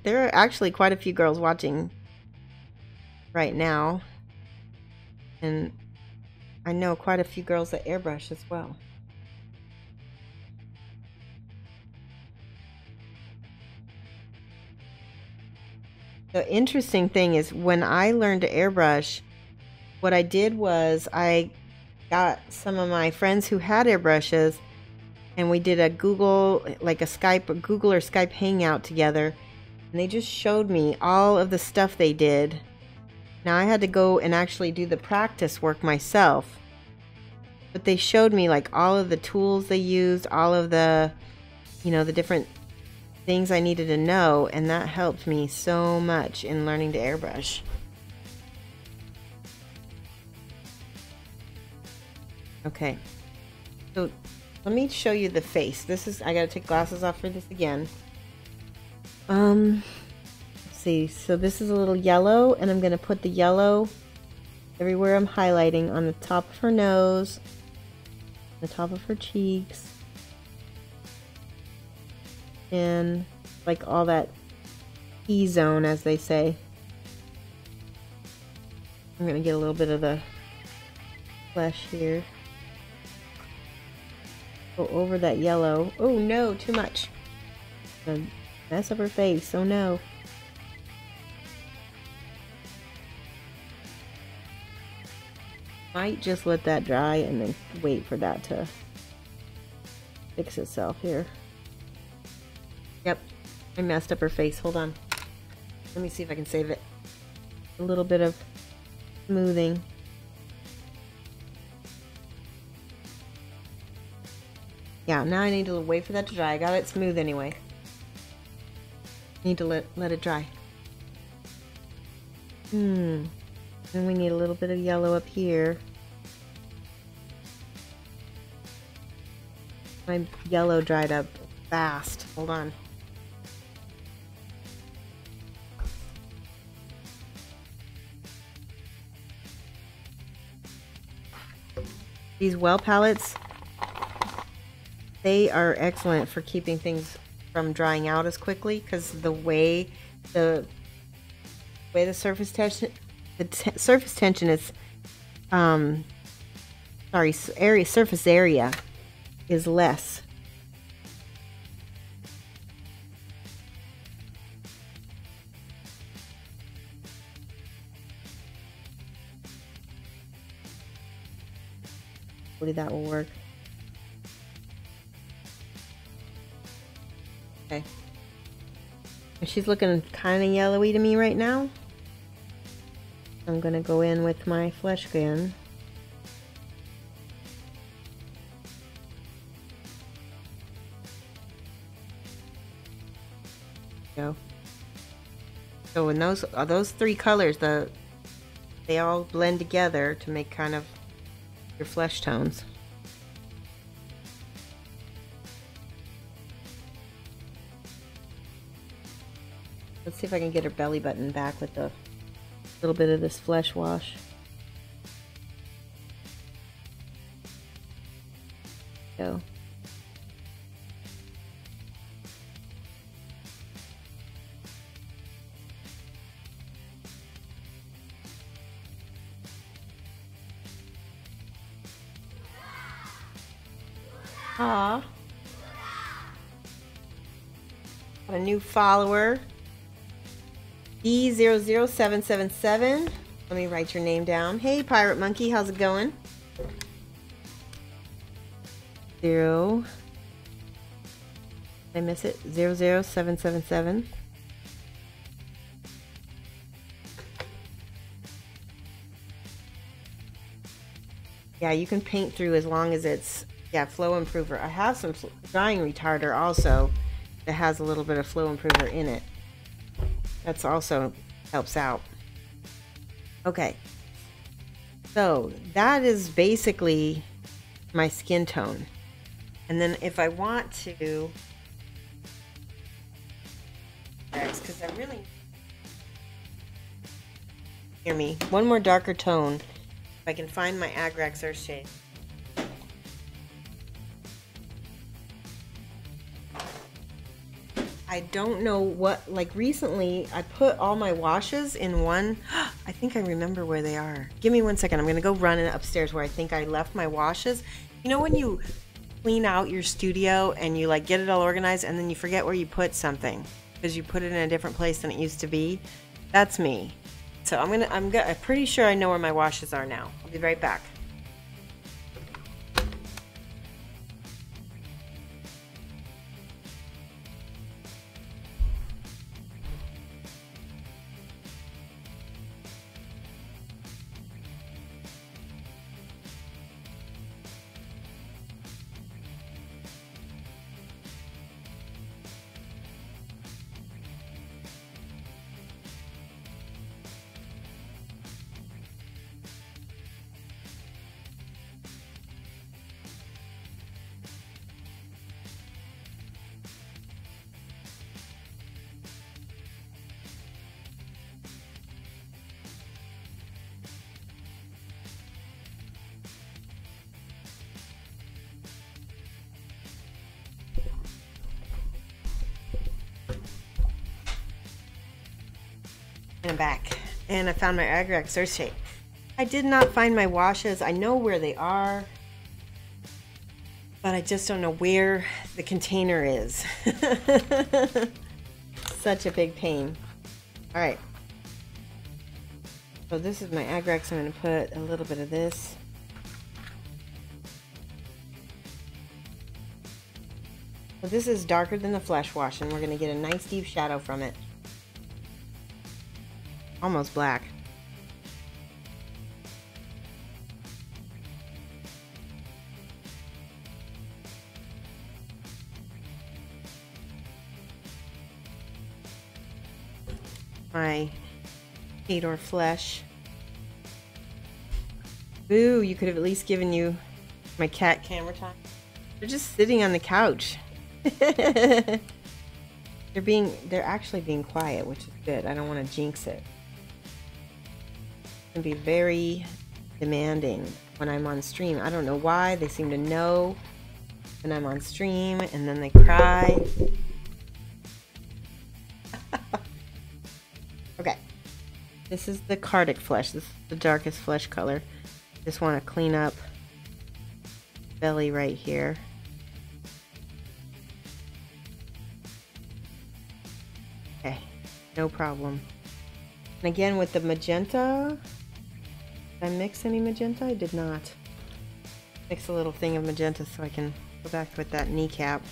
There are actually quite a few girls watching right now, and I know quite a few girls that airbrush as well. The interesting thing is, when I learned to airbrush, what I did was I got some of my friends who had airbrushes, and we did a Google or Skype hangout together, and they just showed me all of the stuff they did. Now I had to go and actually do the practice work myself, but they showed me like all of the tools they used, all of the, the different things I needed to know, and that helped me so much in learning to airbrush. Okay, so let me show you the face. I gotta take glasses off for this again. Let's see. So this is a little yellow, and I'm gonna put the yellow everywhere I'm highlighting, on the top of her nose, the top of her cheeks, and like all that T-zone, as they say. I'm gonna get a little bit of the flesh here. Go over that yellow. Oh no, too much. Gonna mess up her face. Oh no. Might just let that dry and then wait for that to fix itself here. Yep, I messed up her face. Hold on. Let me see if I can save it. A little bit of smoothing. Yeah, now I need to wait for that to dry. I got it smooth anyway. Need to let it dry. Then we need a little bit of yellow up here. My yellow dried up fast. Hold on. These well palettes, they are excellent for keeping things from drying out as quickly, because the way the surface tension is Sorry, surface area is less. Hopefully that will work. Okay. And she's looking kind of yellowy to me right now. I'm gonna go in with my flesh gun. Go. So when those three colors, they all blend together to make kind of your flesh tones. Let's see if I can get her belly button back with a little bit of this flesh wash. Go. Aw. Got a new follower. D00777. Let me write your name down. Hey, Pirate Monkey, how's it going? 0. Did I miss it? 00777. Yeah, you can paint through as long as it's, yeah, flow improver. I have some drying retarder also that has a little bit of flow improver in it. That's also helps out. Okay. So that is basically my skin tone. And then if I want to, because I really, hear me, one more darker tone, if I can find my Agrax Earth shade. I don't know what, like recently I put all my washes in one. I think I remember where they are. Give me 1 second. I'm going to go run upstairs where I think I left my washes. You know when you clean out your studio and you like get it all organized and then you forget where you put something because you put it in a different place than it used to be? That's me. So I'm pretty sure I know where my washes are now. I'll be right back. And I'm back, and I found my Agrax Earth shade. I did not find my washes. I know where they are, but I just don't know where the container is. Such a big pain. All right. So this is my Agrax. I'm going to put a little bit of this. So this is darker than the flesh wash, and we're going to get a nice deep shadow from it. Almost black. My Hador flesh. Boo, you could have at least given you my cat camera time. They're just sitting on the couch. They're actually being quiet, which is good. I don't want to jinx it. Can be very demanding when I'm on stream. I don't know why. They seem to know when I'm on stream and then they cry. Okay. This is the Cardic flesh. This is the darkest flesh color. Just want to clean up belly right here. Okay, no problem. And again with the magenta, did I mix any magenta? I did not. Mix a little thing of magenta so I can go back with that kneecap.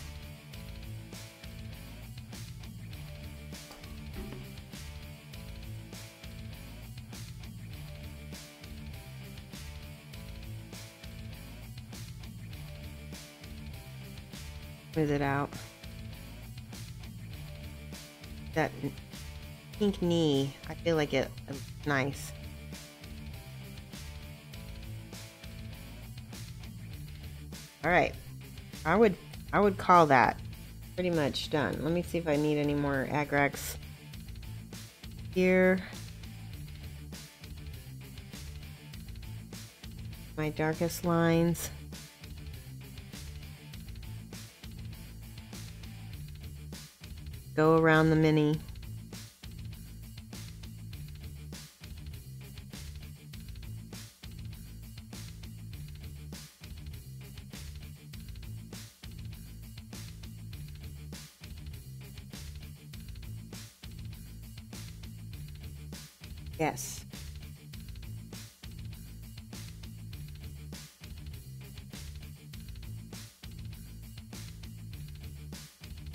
Smooth it out. That pink knee, I feel like it's nice. All right, I would call that pretty much done. Let me see if I need any more agrax here. My darkest lines. Go around the mini. Yes.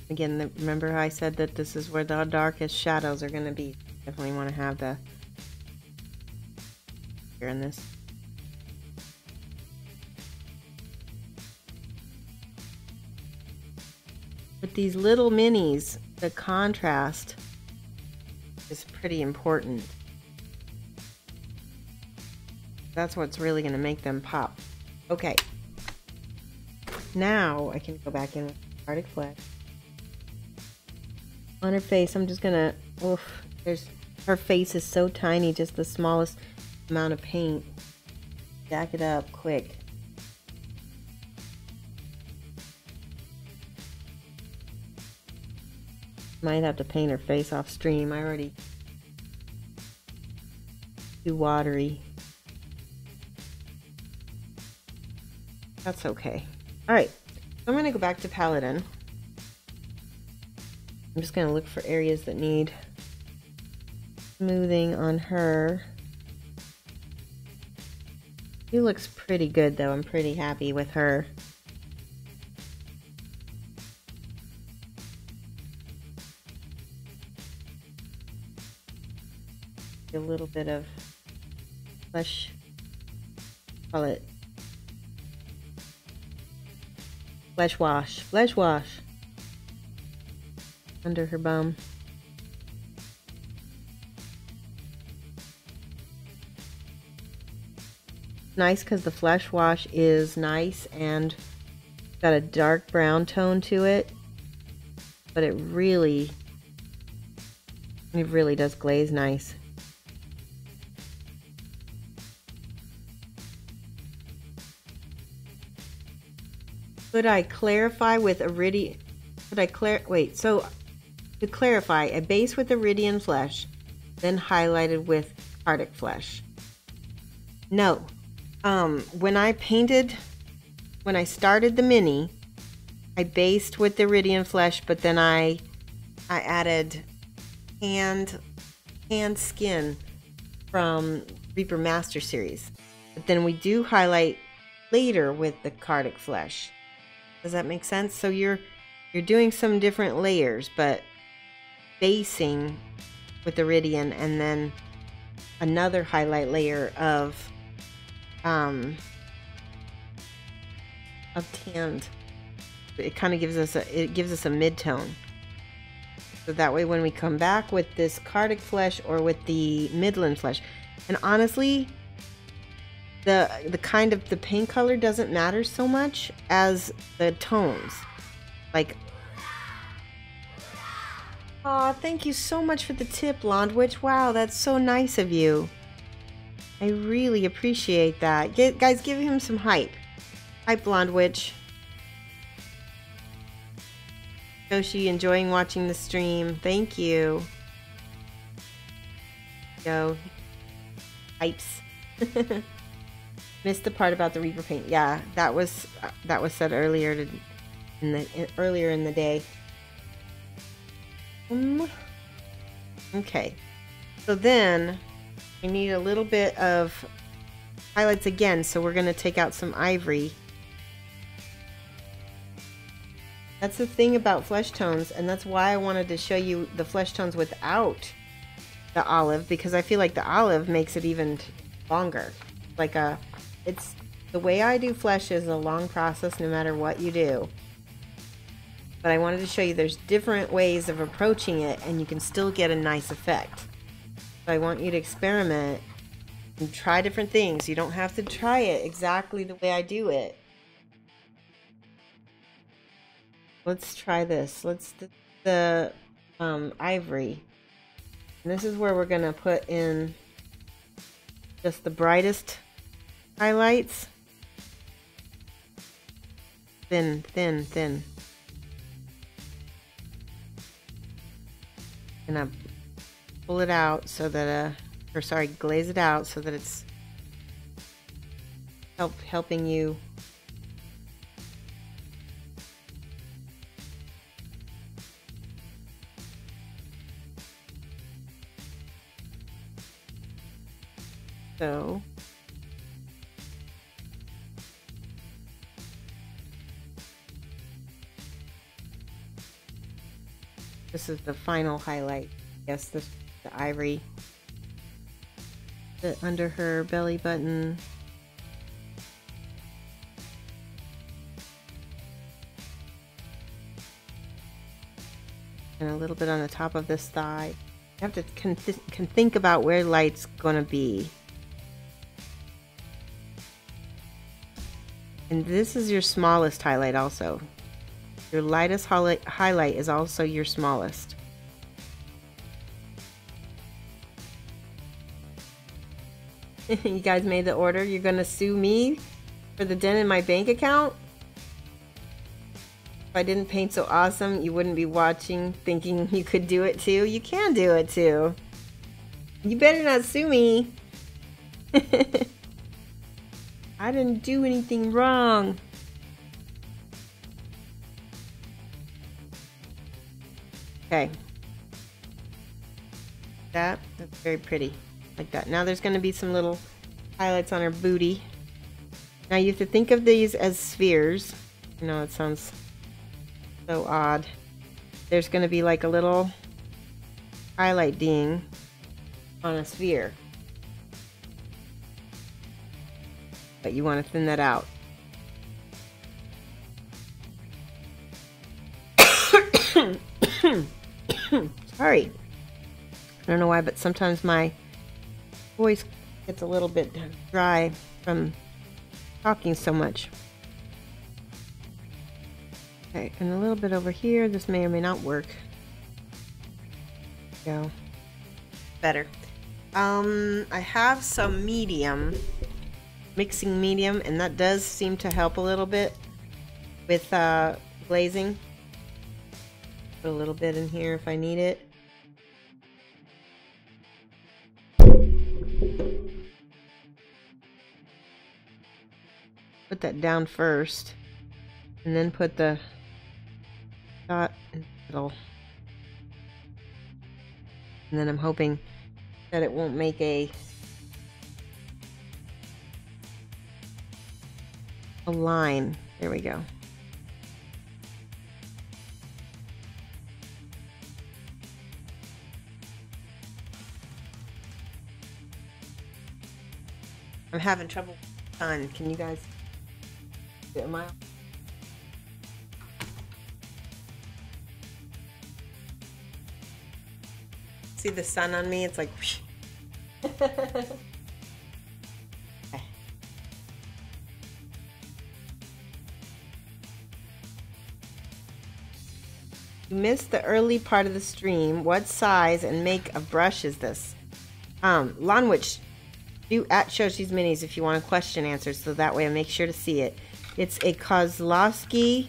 Again, remember how I said that this is where the darkest shadows are going to be. Definitely want to have the here in this. With these little minis, the contrast is pretty important. That's what's really going to make them pop. Okay. Now I can go back in with Arctic Flesh. On her face, I'm just gonna, her face is so tiny, just the smallest amount of paint. Jack it up quick. Might have to paint her face off stream. I already too watery. That's okay. All right, I'm gonna go back to Paladin. I'm just going to look for areas that need smoothing on her. She looks pretty good though. I'm pretty happy with her. A little bit of flesh, call it flesh wash under her bum. Nice because the flesh wash is nice and got a dark brown tone to it, but it really does glaze nice. Could I clarify with iridium? To clarify, a base with iridium flesh, then highlighted with Arctic flesh. No. When I started the mini, I based with the iridium flesh, but then I added hand skin from Reaper Master Series. But then we do highlight later with the Arctic flesh. Does that make sense? So you're doing some different layers, but basing with iridium and then another highlight layer of tanned. It kind of gives us a mid-tone. So that way when we come back with this Arctic flesh or with the Midland flesh, and honestly the kind of the paint color doesn't matter so much as the tones. Like, aw, thank you so much for the tip, Blondwitch. Wow, that's so nice of you. I really appreciate that. Guys, give him some hype. Hype, Blondwitch. Shoshie, enjoying watching the stream. Thank you. Go. Hypes. Missed the part about the Reaper paint. Yeah, that was said earlier earlier in the day. Okay, so then I need a little bit of highlights again, so we're going to take out some ivory. That's the thing about flesh tones, and that's why I wanted to show you the flesh tones without the olive, because I feel like the olive makes it even longer. Like it's the way I do flesh is a long process no matter what you do. But I wanted to show you there's different ways of approaching it and you can still get a nice effect. So I want you to experiment and try different things. You don't have to try it exactly the way I do it. Let's try this. Let's the ivory. And this is where we're gonna put in just the brightest highlights. Thin, thin, thin. And I pull it out so that glaze it out so that it's helping you so this is the final highlight. Yes, this the ivory under her belly button. And a little bit on the top of this thigh. You have to can think about where light's gonna be. And this is your smallest highlight also. Your lightest highlight is also your smallest. You guys made the order. You're gonna sue me for the dent in my bank account? If I didn't paint so awesome, you wouldn't be watching thinking you could do it too. You can do it too. You better not sue me. I didn't do anything wrong. Okay. That's very pretty. Like that. Now there's going to be some little highlights on her booty. Now you have to think of these as spheres. I know it sounds so odd. There's going to be like a little highlight ding on a sphere. But you want to thin that out. Sorry. I don't know why, but sometimes my voice gets a little bit dry from talking so much. Okay, and a little bit over here. This may or may not work. Go. Better. I have some medium, mixing medium, and that does seem to help a little bit with glazing. Put a little bit in here if I need it. Put that down first, and then put the dot in the middle. And then I'm hoping that it won't make a line. There we go. I'm having trouble with the sun. Can you guys? Am I? See the sun on me? It's like. Okay. You missed the early part of the stream. What size and make of brush is this? Lawn Witch, do at Shoshie's Minis if you want a question answered, so that way I make sure to see it. It's a Kozlowski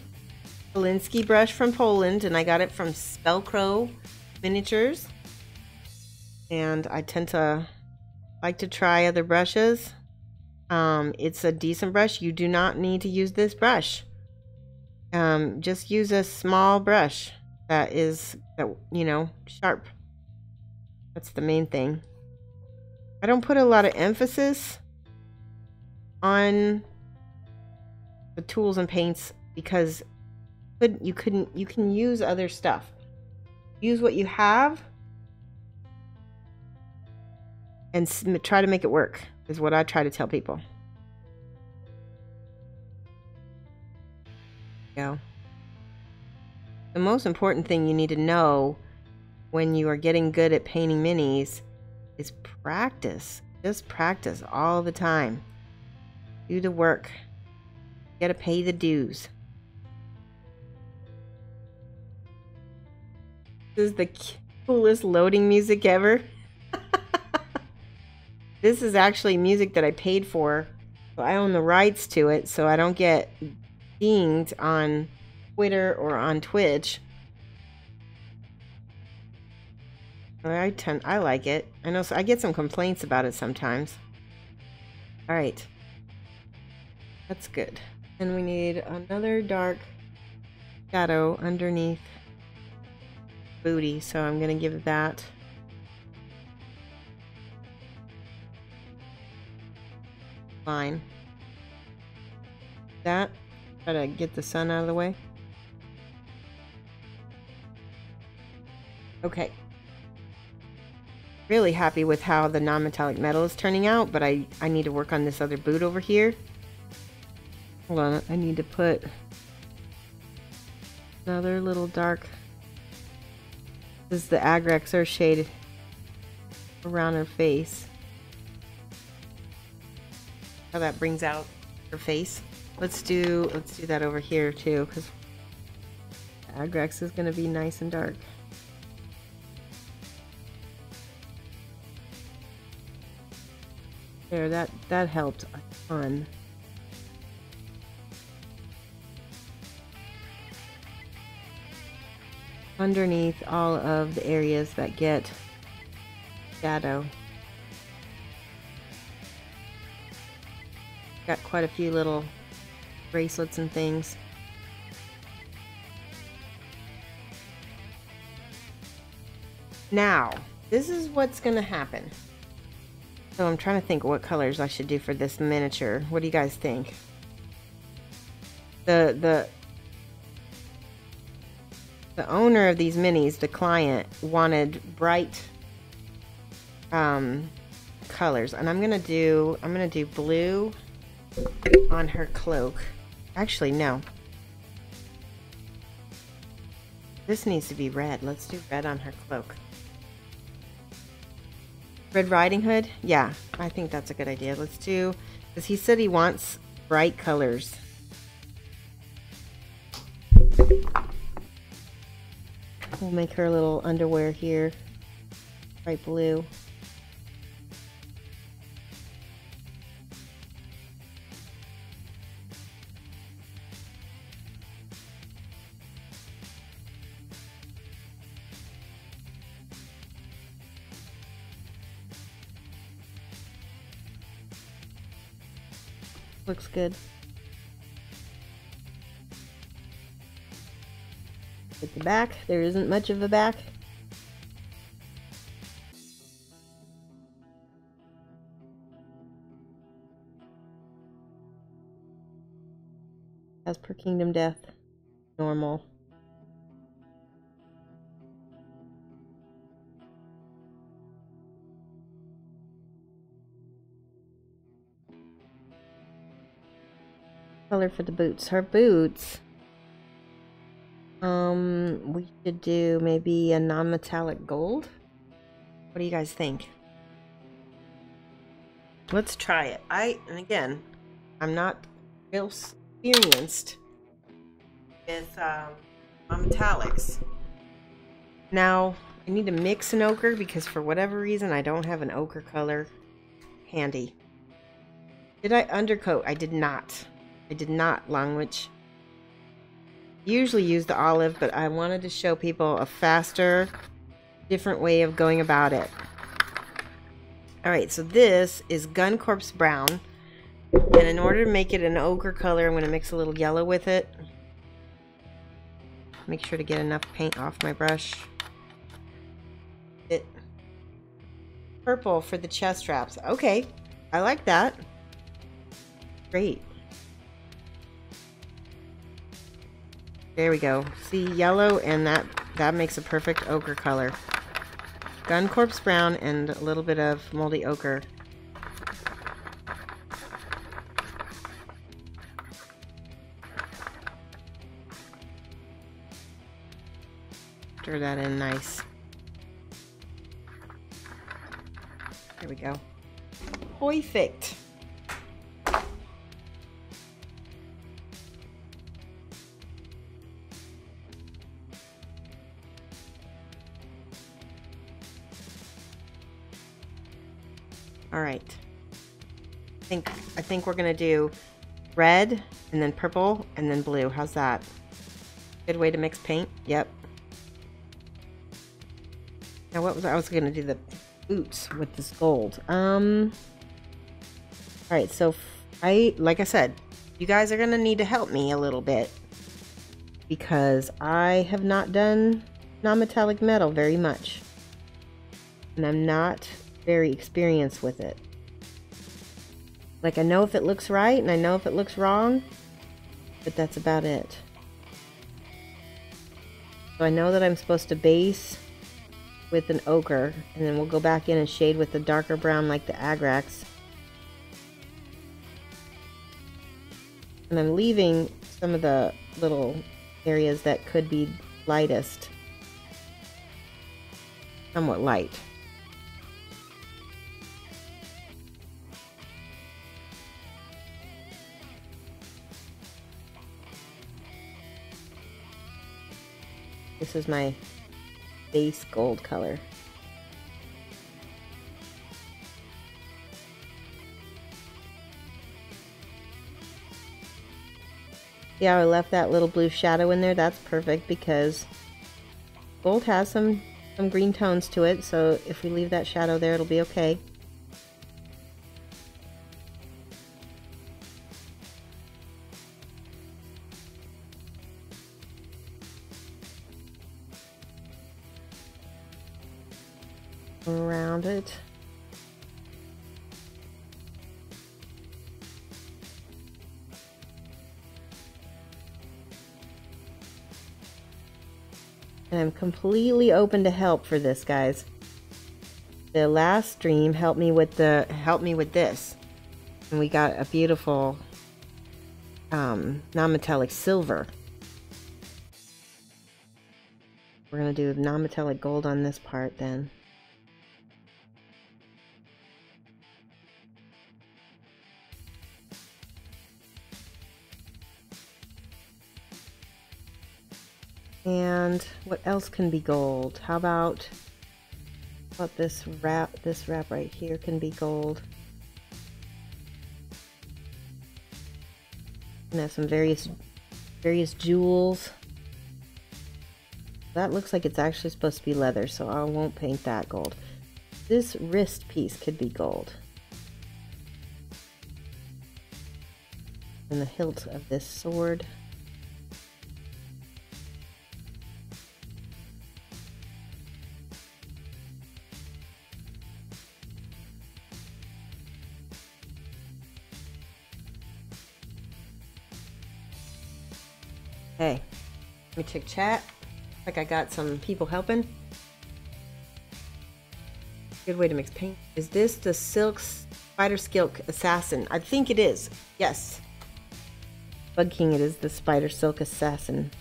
Polinsky brush from Poland, and I got it from Spellcrow Miniatures. And I tend to like to try other brushes. It's a decent brush. You do not need to use this brush. Just use a small brush that is, you know, sharp. That's the main thing. I don't put a lot of emphasis on the tools and paints because you can use other stuff. Use what you have and try to make it work, is what I try to tell people. Go. The most important thing you need to know when you are getting good at painting minis is practice. Just practice all the time. Do the work. You gotta pay the dues. This is the coolest loading music ever. This is actually music that I paid for. So I own the rights to it, so I don't get dinged on Twitter or on Twitch. I like it. I know, so I get some complaints about it sometimes. All right. That's good. And we need another dark shadow underneath booty, so I'm gonna give it that. Line. That. Try to get the sun out of the way. Okay. Really happy with how the non-metallic metal is turning out, but I need to work on this other boot over here. Hold on, I need to put another little dark. This is the Agrexer shade around her face. How that brings out her face. Let's do that over here too, because Agrex is gonna be nice and dark. There, that helped a ton. Underneath all of the areas that get shadow. Got quite a few little bracelets and things. Now, this is what's gonna happen. So I'm trying to think what colors I should do for this miniature. What do you guys think? The owner of these minis, the client, wanted bright colors, and I'm gonna do blue on her cloak. Actually, no. This needs to be red. Let's do red on her cloak. Red Riding Hood? Yeah, I think that's a good idea. Let's do, because he said he wants bright colors. We'll make her a little underwear here. Bright blue. Looks good. At the back, there isn't much of a back. As per Kingdom Death, normal. Color for the boots. Her boots. We should do maybe a non-metallic gold. What do you guys think? Let's try it. And again, I'm not real experienced with metallics. Now, I need to mix an ochre because for whatever reason I don't have an ochre color handy. Did I undercoat? I did not. I did not, Longwitch. Usually use the olive, but I wanted to show people a faster, different way of going about it. Alright, so this is Gun Corpse Brown. And in order to make it an ochre color, I'm going to mix a little yellow with it. Make sure to get enough paint off my brush. Purple for the chest straps. Okay, I like that. Great. There we go. See, yellow, and that makes a perfect ochre color. Gun corpse brown and a little bit of moldy ochre. Stir that in nice. There we go. Perfect. All right. I think we're gonna do red and then purple and then blue. How's that? Good way to mix paint? Yep. Now what was I was gonna do the boots with this gold. All right, so like I said, you guys are gonna need to help me a little bit because I have not done non-metallic metal very much, and I'm not very experienced with it. Like, I know if it looks right and I know if it looks wrong, but that's about it. So I know that I'm supposed to base with an ochre, and then we'll go back in and shade with the darker brown like the Agrax. And I'm leaving some of the little areas that could be lightest somewhat light. This is my base gold color. Yeah, I left that little blue shadow in there. That's perfect because gold has some green tones to it, so if we leave that shadow there, it'll be okay. Around it. And I'm completely open to help for this, guys. The last stream helped me with this, and we got a beautiful non-metallic silver. We're gonna do non-metallic gold on this part then. And what else can be gold? How about this wrap? This wrap right here can be gold. And have some various jewels. That looks like it's actually supposed to be leather, so I won't paint that gold. This wrist piece could be gold. And the hilt of this sword. Hey, let me check chat. Like I got some people helping. Good way to mix paint. Is this the Spider Silk Assassin? I think it is. Yes. Bug King, it is the Spider Silk Assassin.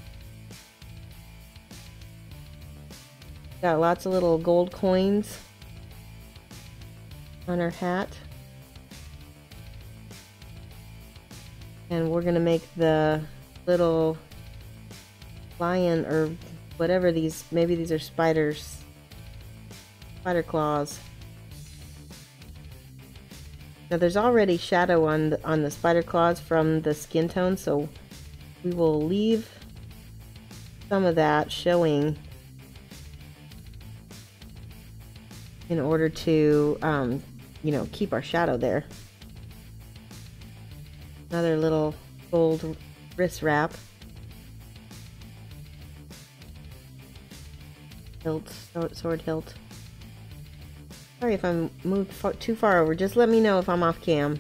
Got lots of little gold coins on her hat. And we're gonna make the little lion or whatever these, maybe these are spiders, spider claws. Now there's already shadow on the spider claws from the skin tone, so we will leave some of that showing in order to you know, keep our shadow there. Another little gold wrist wrap. Hilt, sword hilt. Sorry if I'm moved too far over. Just let me know if I'm off cam.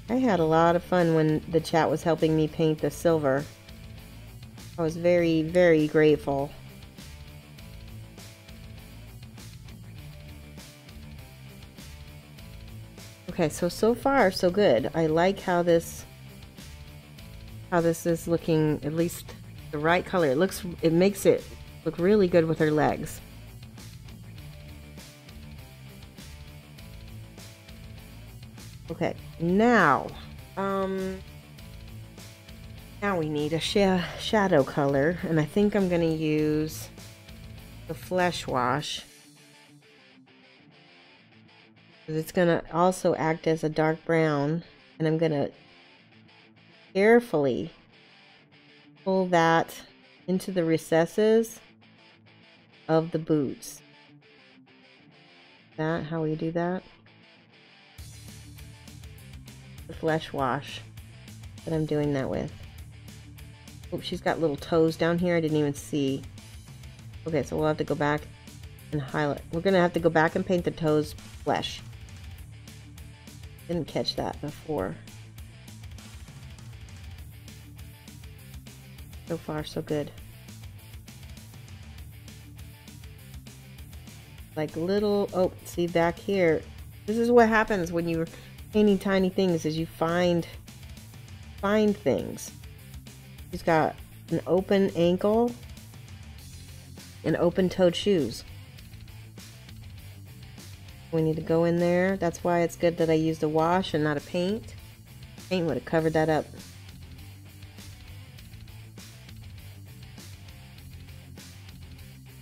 I had a lot of fun when the chat was helping me paint the silver. I was very, very grateful. Okay, so far so good. I like how this is looking, at least the right color. It makes it look really good with her legs. Okay, now we need a shadow color, and I think I'm gonna use the flesh wash. It's gonna also act as a dark brown, and I'm gonna carefully pull that into the recesses of the boots. That how we do that? The flesh wash that I'm doing that with. Oh, she's got little toes down here. I didn't even see. Okay, so we'll have to go back and highlight. We're gonna have to go back and paint the toes flesh. Didn't catch that before. So far, so good. Like little, oh, see back here. This is what happens when you're painting tiny things, is you find things. She's got an open ankle and open-toed shoes. We need to go in there. That's why it's good that I used a wash and not a paint. Paint would have covered that up.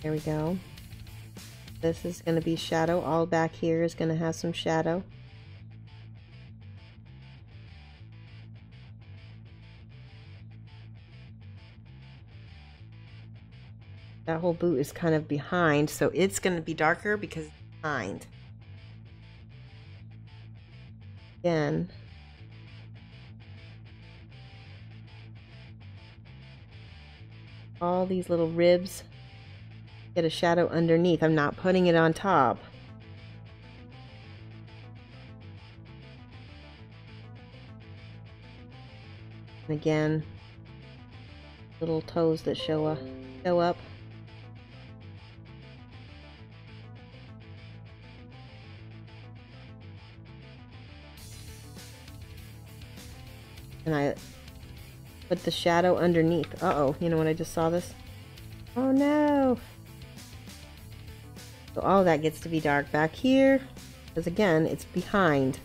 There we go. This is going to be shadow. All back here is going to have some shadow. That whole boot is kind of behind, so it's going to be darker because it's behind. Again, all these little ribs get a shadow underneath. I'm not putting it on top. And again, little toes that show up. And I put the shadow underneath. Uh-oh, you know what, I just saw this? Oh no! So all that gets to be dark back here, because again, it's behind.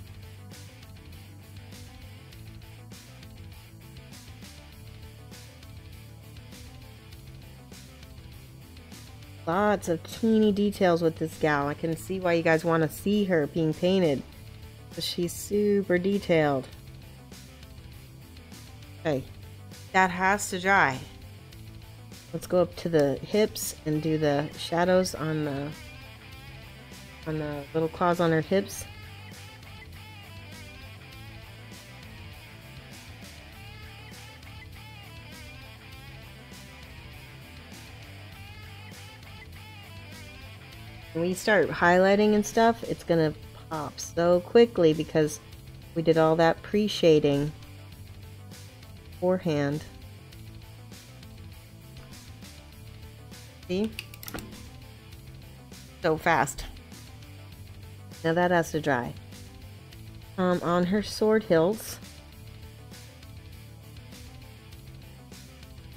Lots of teeny details with this gal. I can see why you guys want to see her being painted, because she's super detailed. Okay, that has to dry. Let's go up to the hips and do the shadows on the little claws on her hips. When we start highlighting and stuff, it's gonna pop so quickly because we did all that pre-shading beforehand. See? So fast. Now that has to dry. On her sword hilts,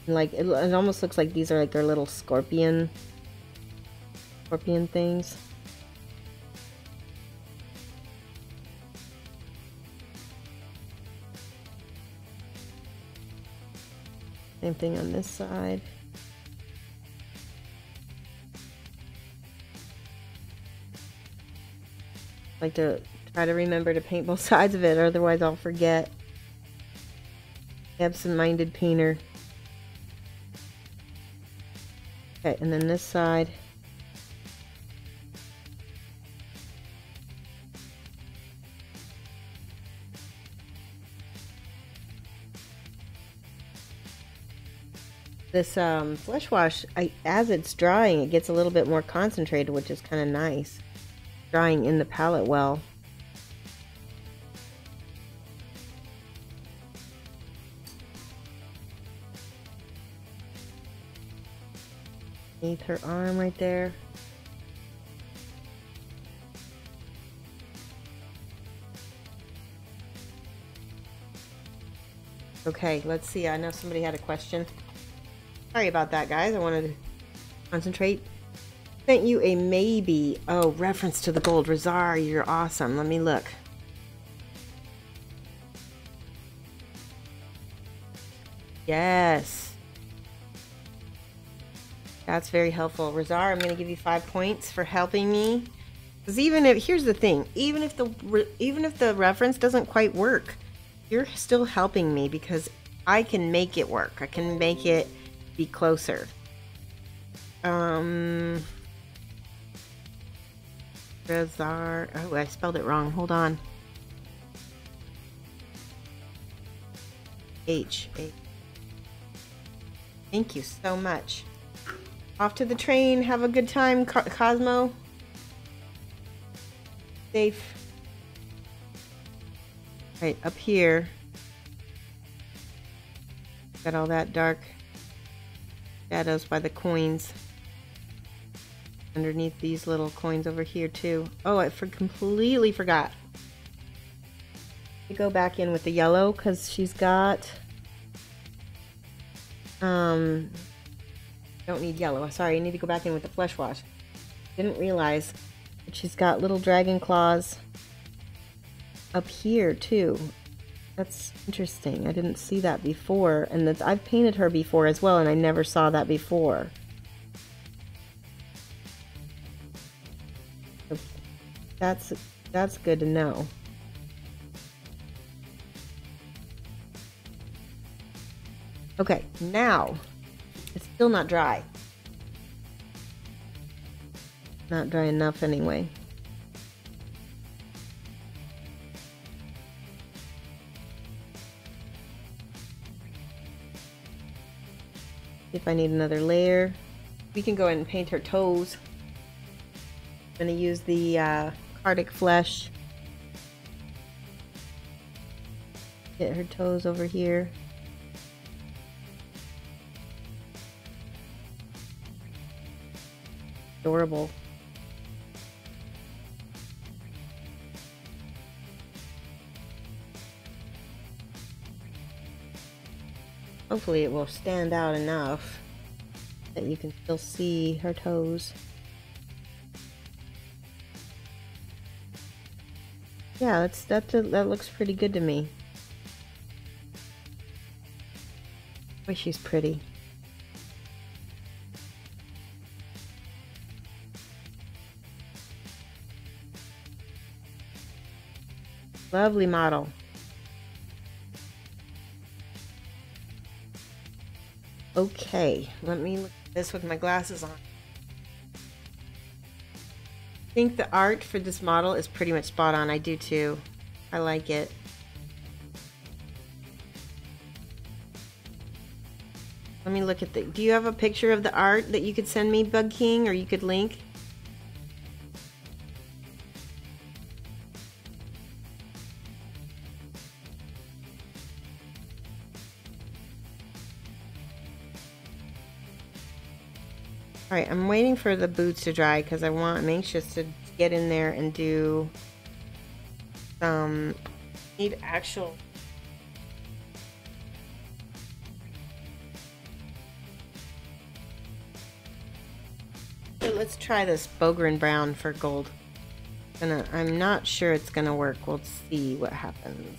like it almost looks like these are like their little scorpion things. Same thing on this side. Like to try to remember to paint both sides of it, otherwise I'll forget. Absent-minded painter. Okay, and then this side. This flesh wash, as it's drying, it gets a little bit more concentrated, which is kind of nice. Drying in the palette well. Beneath her arm right there. Okay, let's see. I know somebody had a question. Sorry about that, guys. I wanted to concentrate. Sent you a maybe. Oh, reference to the gold. Razar, you're awesome. Let me look. Yes. That's very helpful. Razar, I'm going to give you 5 points for helping me. Because even if, here's the thing, even if the reference doesn't quite work, you're still helping me because I can make it work. I can make it be closer. Razar. Oh, I spelled it wrong. Hold on. H. Thank you so much. Off to the train. Have a good time, Cosmo. Safe. Right, up here. Got all that dark shadows by the coins. Underneath these little coins over here too. Oh, I completely forgot. Go back in with the yellow because she's got don't need yellow. Sorry, I need to go back in with the flesh wash. Didn't realize that she's got little dragon claws up here too. That's interesting. I didn't see that before, and that's, I've painted her before as well, and I never saw that before. That's good to know. Okay, now it's still not dry. Not dry enough anyway. If I need another layer, we can go ahead and paint her toes. I'm going to use the Cardic Flesh. Get her toes over here. Adorable. Hopefully it will stand out enough that you can still see her toes. Yeah, that looks pretty good to me. Boy, she's pretty. Lovely model. Okay, let me look at this with my glasses on. I think the art for this model is pretty much spot on. I do too. I like it. Let me look at the... Do you have a picture of the art that you could send me, Bug King, or you could link? Alright, I'm waiting for the boots to dry because I'm anxious to get in there and do some... need actual... Let's try this Bogren Brown for gold. I'm not sure it's gonna work. We'll see what happens.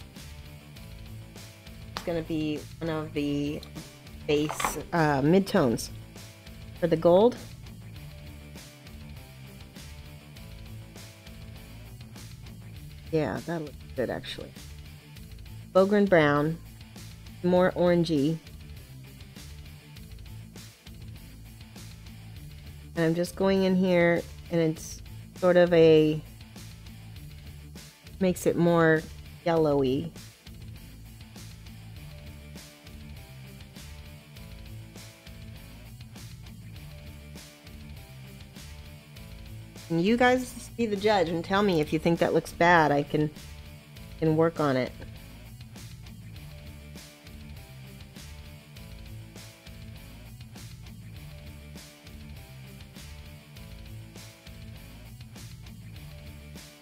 It's gonna be one of the base midtones for the gold. Yeah, that looks good actually. Bogren Brown, more orangey. And I'm just going in here and it's sort of makes it more yellowy. And you guys be the judge and tell me if you think that looks bad. I can work on it.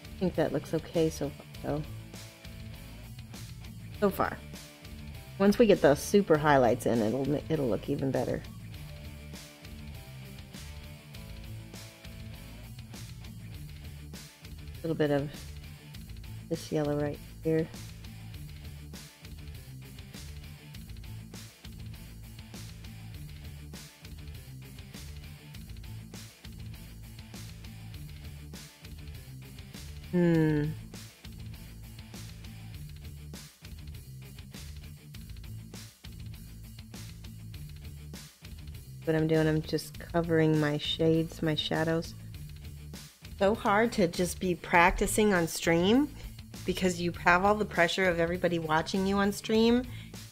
I think that looks okay so far, though. So far. Once we get the super highlights in, it'll look even better. A little bit of this yellow right here. What I'm doing, I'm just covering my shades, my shadows. So hard to just be practicing on stream because you have all the pressure of everybody watching you on stream,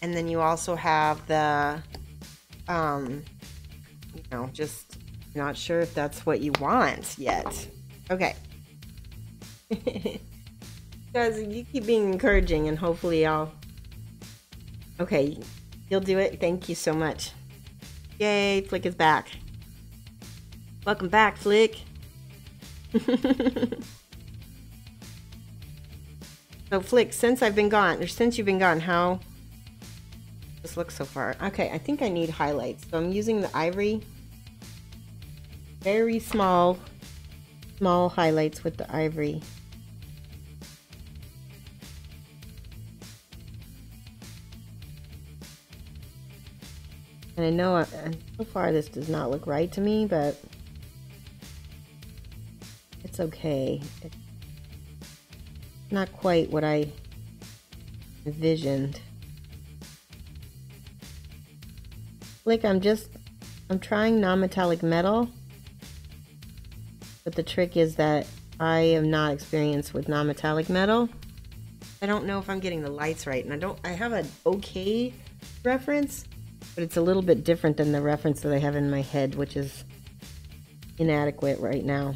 and then you also have the you know, just not sure if that's what you want yet. Okay. Guys, you keep being encouraging and hopefully okay, you'll do it. Thank you so much. Yay, Flick is back. Welcome back, Flick. So Flick, since you've been gone, how this looks so far? Okay, I think I need highlights. So I'm using the ivory. Very small highlights with the ivory. And I know so far this does not look right to me, but it's okay. It's not quite what I envisioned. Like I'm trying non-metallic metal, but the trick is that I am not experienced with non-metallic metal. I don't know if I'm getting the lights right, and I have an okay reference, but it's a little bit different than the reference that I have in my head, which is inadequate right now.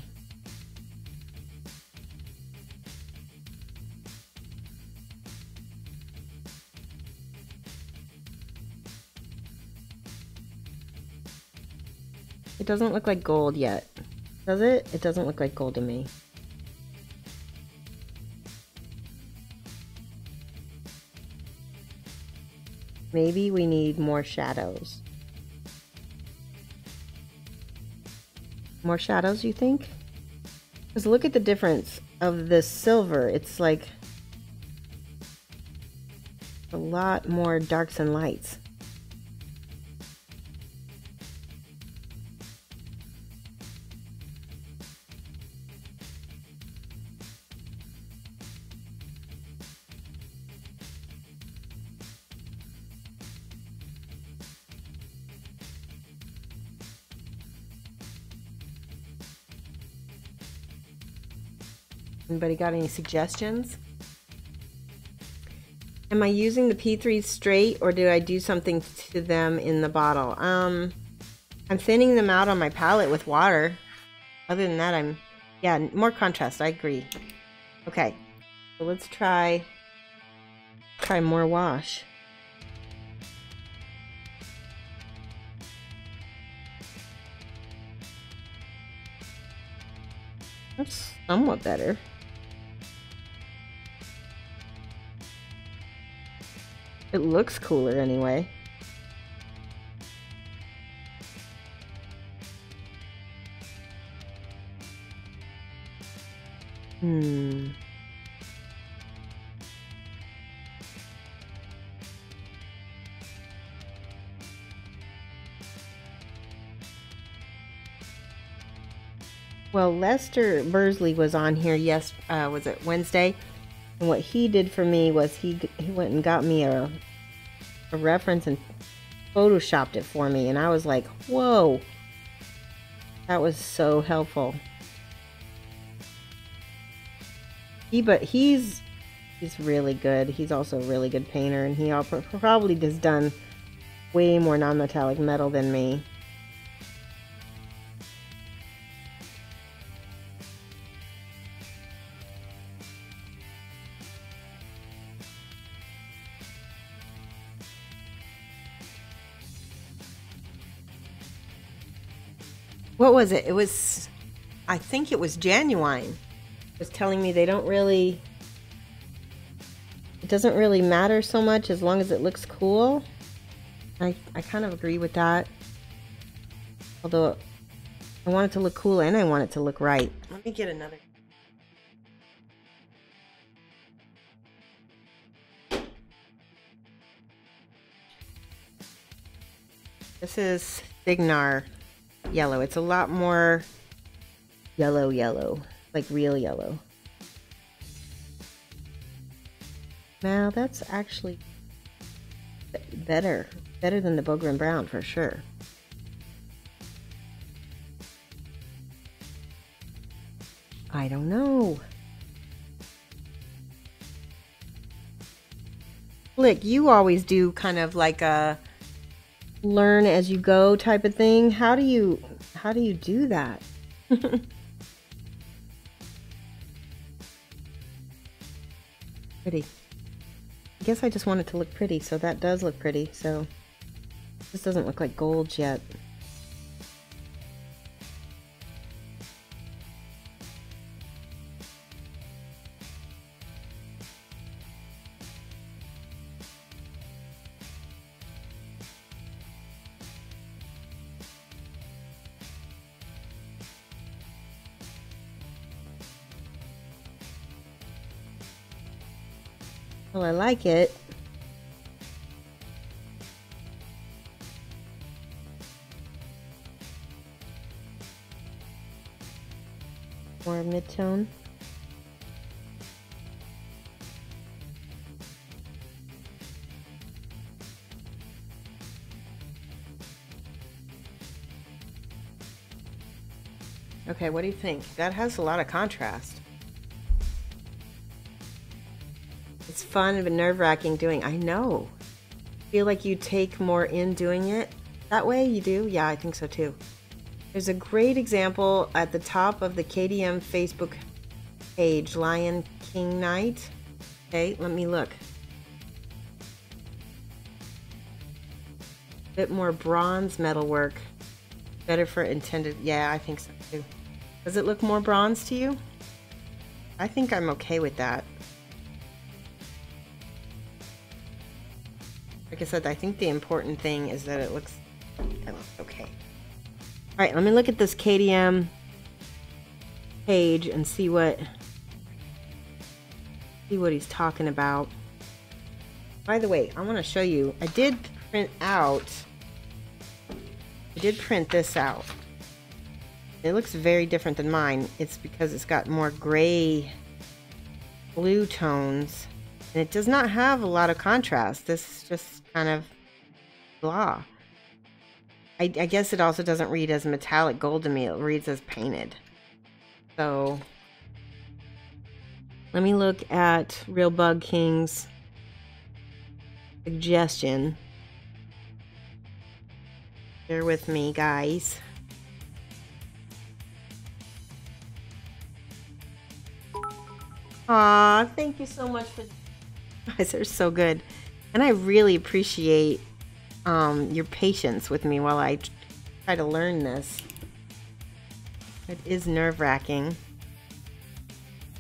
It doesn't look like gold yet, does it? It doesn't look like gold to me. Maybe we need more shadows. More shadows, you think? Because look at the difference of this silver. It's like a lot more darks and lights. Anybody got any suggestions? Am I using the P3 straight, or do I do something to them in the bottle? I'm thinning them out on my palette with water. Other than that, yeah, more contrast, I agree. Okay, so let's try more wash. That's somewhat better. It looks cooler anyway. Well, Lester Bursley was on here, was it Wednesday? And what he did for me was he went and got me a reference and photoshopped it for me, and I was like, whoa, that was so helpful. He's really good. He's also a really good painter, and he probably has done way more non-metallic metal than me. What was it? It was, I think it was Genuine. It was telling me they don't really, it doesn't really matter so much as long as it looks cool. I kind of agree with that. Although I want it to look cool and I want it to look right. Let me get another. This is Signar yellow. It's a lot more yellow, like real yellow. Now that's actually better than the Bogren Brown for sure. I don't know. Flick, you always do kind of like a learn as you go type of thing. How do you do that? Pretty. I guess I just want it to look pretty, so that does look pretty. So this doesn't look like gold yet. Well, I like it. More mid-tone. Okay, what do you think? That has a lot of contrast. It's fun but nerve-wracking doing. I know. Feel like you take more in doing it that way? You do? Yeah, I think so too. There's a great example at the top of the KDM Facebook page, Lion King Knight. Okay, let me look. Bit more bronze metalwork. Better for intended. Yeah, I think so too. Does it look more bronze to you? I think I'm okay with that. Like I said, I think the important thing is that it looks okay. All right, let me look at this KDM page and see what he's talking about. By the way, I want to show you. I did print this out. It looks very different than mine. It's because it's got more gray blue tones. And it does not have a lot of contrast. This is just kind of blah. I guess it also doesn't read as metallic gold to me. It reads as painted. So let me look at Real Bug King's suggestion. Bear with me, guys. Aw, thank you so much for... You guys are so good. And I really appreciate your patience with me while I try to learn this. It is nerve-wracking.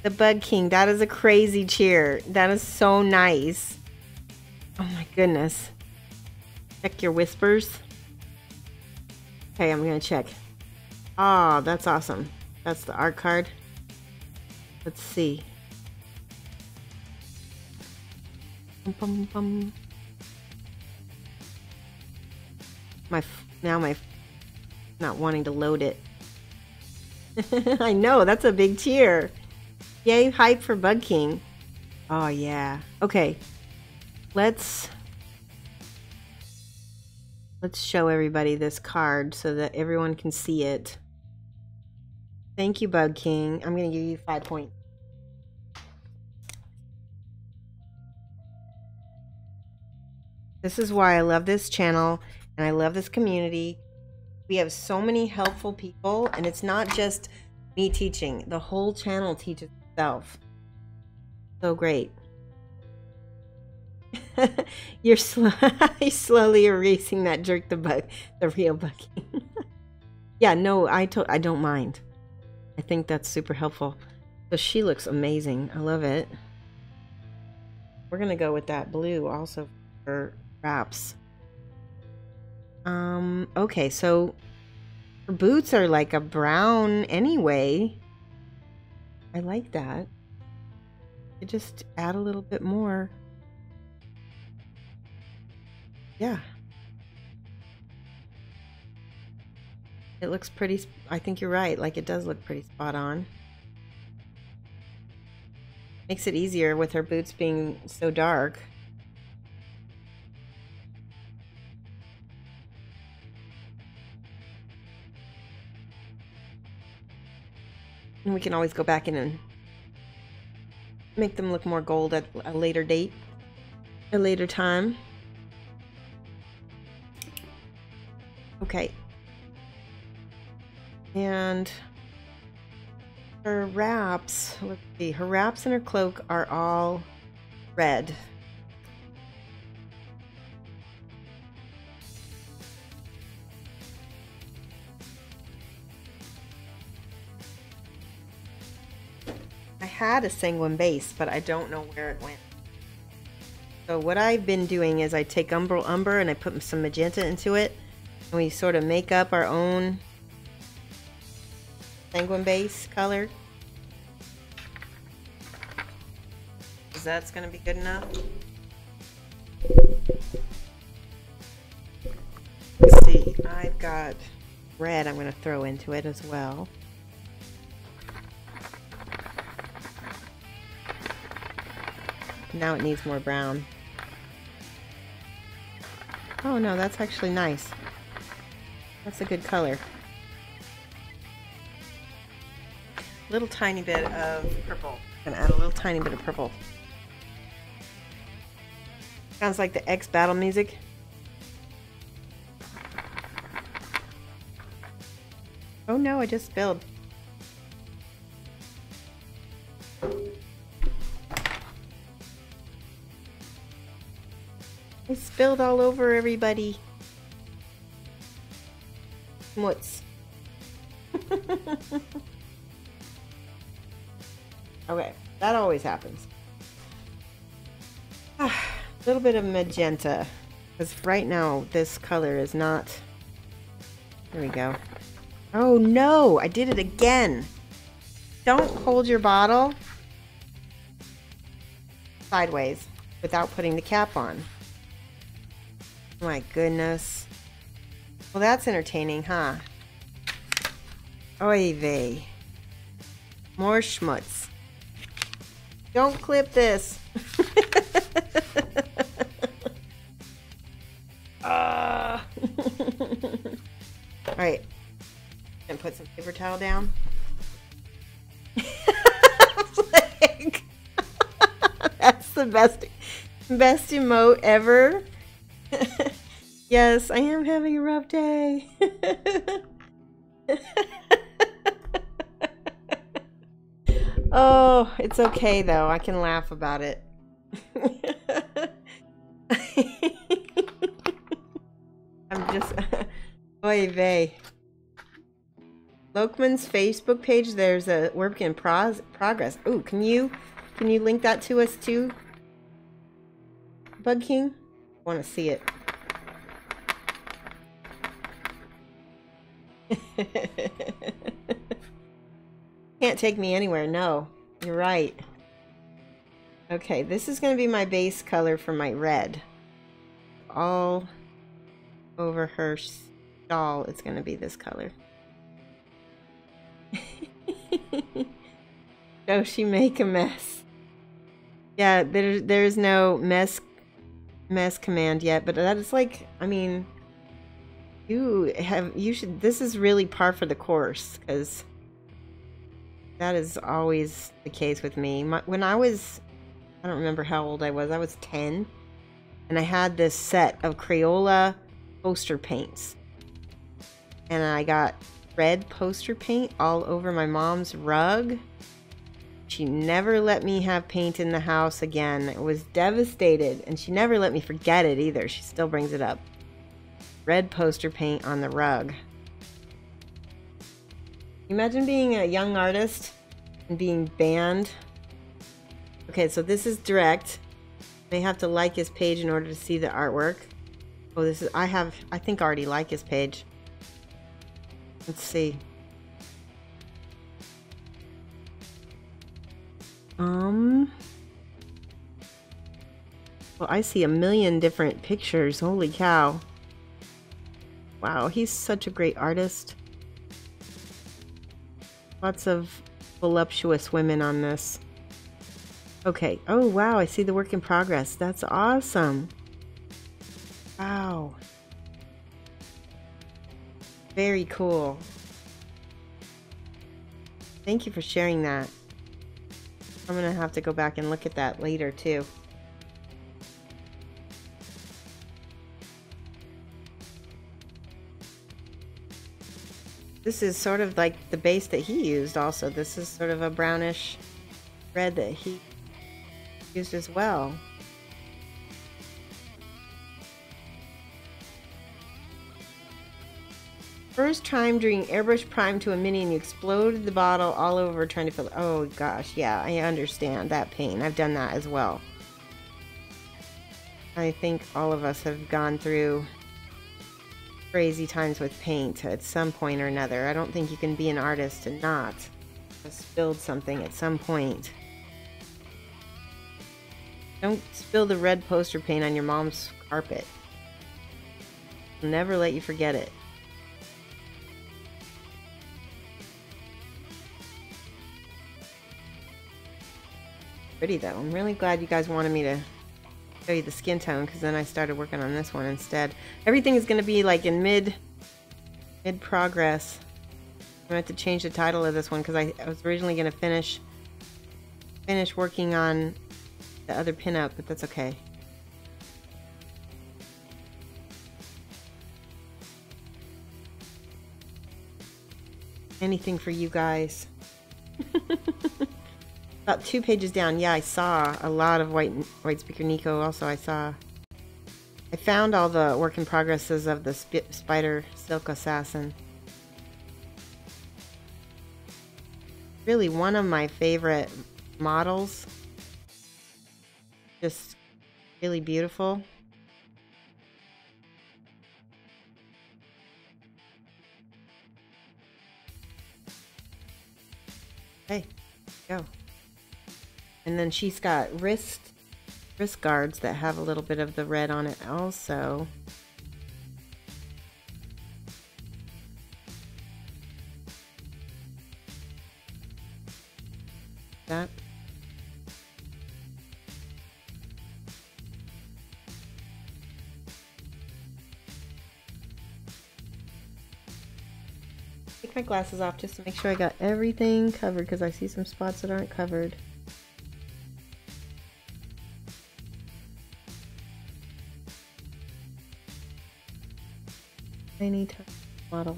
The Bug King, that is a crazy cheer. That is so nice. Oh my goodness. Check your whispers. Okay, I'm gonna check. Oh, that's awesome. That's the art card. Let's see. Bum, bum. My not wanting to load it. I know, that's a big cheer. Yay, hype for Bug King. Oh yeah. Okay. Let's show everybody this card so that everyone can see it. Thank you, Bug King. I'm gonna give you 5 points. This is why I love this channel and I love this community. We have so many helpful people, and it's not just me teaching. The whole channel teaches itself. So great. You're slowly erasing that jerk the real Bug King. Yeah, no, I don't mind. I think that's super helpful. So she looks amazing. I love it. We're gonna go with that blue also for wraps. Okay, so her boots are like a brown anyway. I like that. You just add a little bit more. Yeah. It looks pretty, I think you're right, like it does look pretty spot on. Makes it easier with her boots being so dark. And we can always go back in and make them look more gold at a later date, a later time. Okay. And her wraps, let's see, her wraps and her cloak are all red. I had a sanguine base, but I don't know where it went. So what I've been doing is I take umber and I put some magenta into it, and we sort of make up our own sanguine base color. Because that's going to be good enough. Let's see, I've got red I'm going to throw into it as well. Now it needs more brown. Oh no, that's actually nice. That's a good color. Little tiny bit of purple. I'm gonna add a little tiny bit of purple. Sounds like the X battle music. Oh no, I just spilled. I spilled all over everybody. What's? Okay, that always happens. A little bit of magenta, because right now this color is not. There we go. Oh no, I did it again. Don't hold your bottle sideways without putting the cap on. Oh my goodness. Well, that's entertaining, huh? Oy vey. More schmutz. Don't clip this. Alright. And put some paper towel down. Like, that's the best emote ever. Yes, I am having a rough day. Oh, it's okay though. I can laugh about it. I'm just oy vey. Lokman's Facebook page, there's a work in progress. Ooh, can you link that to us too? Bug King? I want to see it. Can't take me anywhere. No, you're right. Okay, this is going to be my base color for my red. All over her shawl, it's going to be this color. Shoshie make a mess. Yeah, there's no mess command yet, but that is like, I mean, you should, this is really par for the course, because that is always the case with me. When I was, I don't remember how old I was 10, and I had this set of Crayola poster paints, and I got red poster paint all over my mom's rug. She never let me have paint in the house again. I was devastated, and she never let me forget it either. She still brings it up. Red poster paint on the rug. Imagine being a young artist and being banned. Okay, so this is direct. May have to like his page in order to see the artwork. Oh, this is, I think already like his page. Let's see. Well, I see a million different pictures. Holy cow. Wow, he's such a great artist. Lots of voluptuous women on this. Okay. Oh, wow, I see the work in progress. That's awesome. Wow. Very cool. Thank you for sharing that. I'm gonna have to go back and look at that later too. This is sort of like the base that he used also. This is sort of a brownish red that he used as well. First time doing airbrush prime to a mini and you exploded the bottle all over trying to fill it. Oh gosh, yeah, I understand that pain. I've done that as well. I think all of us have gone through crazy times with paint at some point or another. I don't think you can be an artist and not just build something at some point. Don't spill the red poster paint on your mom's carpet. I'll never let you forget it. Pretty though. I'm really glad you guys wanted me to show you the skin tone, because then I started working on this one instead. Everything is going to be like in mid progress. I'm going to have to change the title of this one because I was originally going to finish working on the other pinup, but that's okay. Anything for you guys. About 2 pages down, yeah, I saw a lot of white speaker Nico. Also, I found all the work in progresses of the spider silk assassin. Really one of my favorite models. Just really beautiful. Hey, go. And then she's got wrist guards that have a little bit of the red on it also. That. Take my glasses off just to make sure I got everything covered, because I see some spots that aren't covered. Tiny model.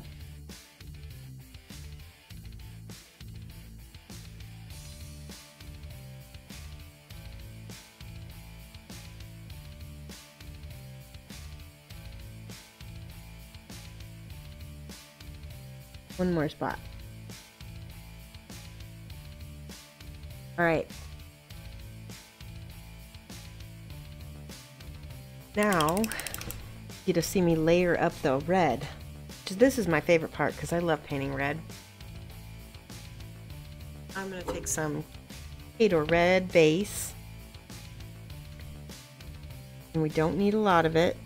One more spot. All right. Now, you to see me layer up the red. This is my favorite part because I love painting red. I'm going to take some Pt.2 red base. And we don't need a lot of it.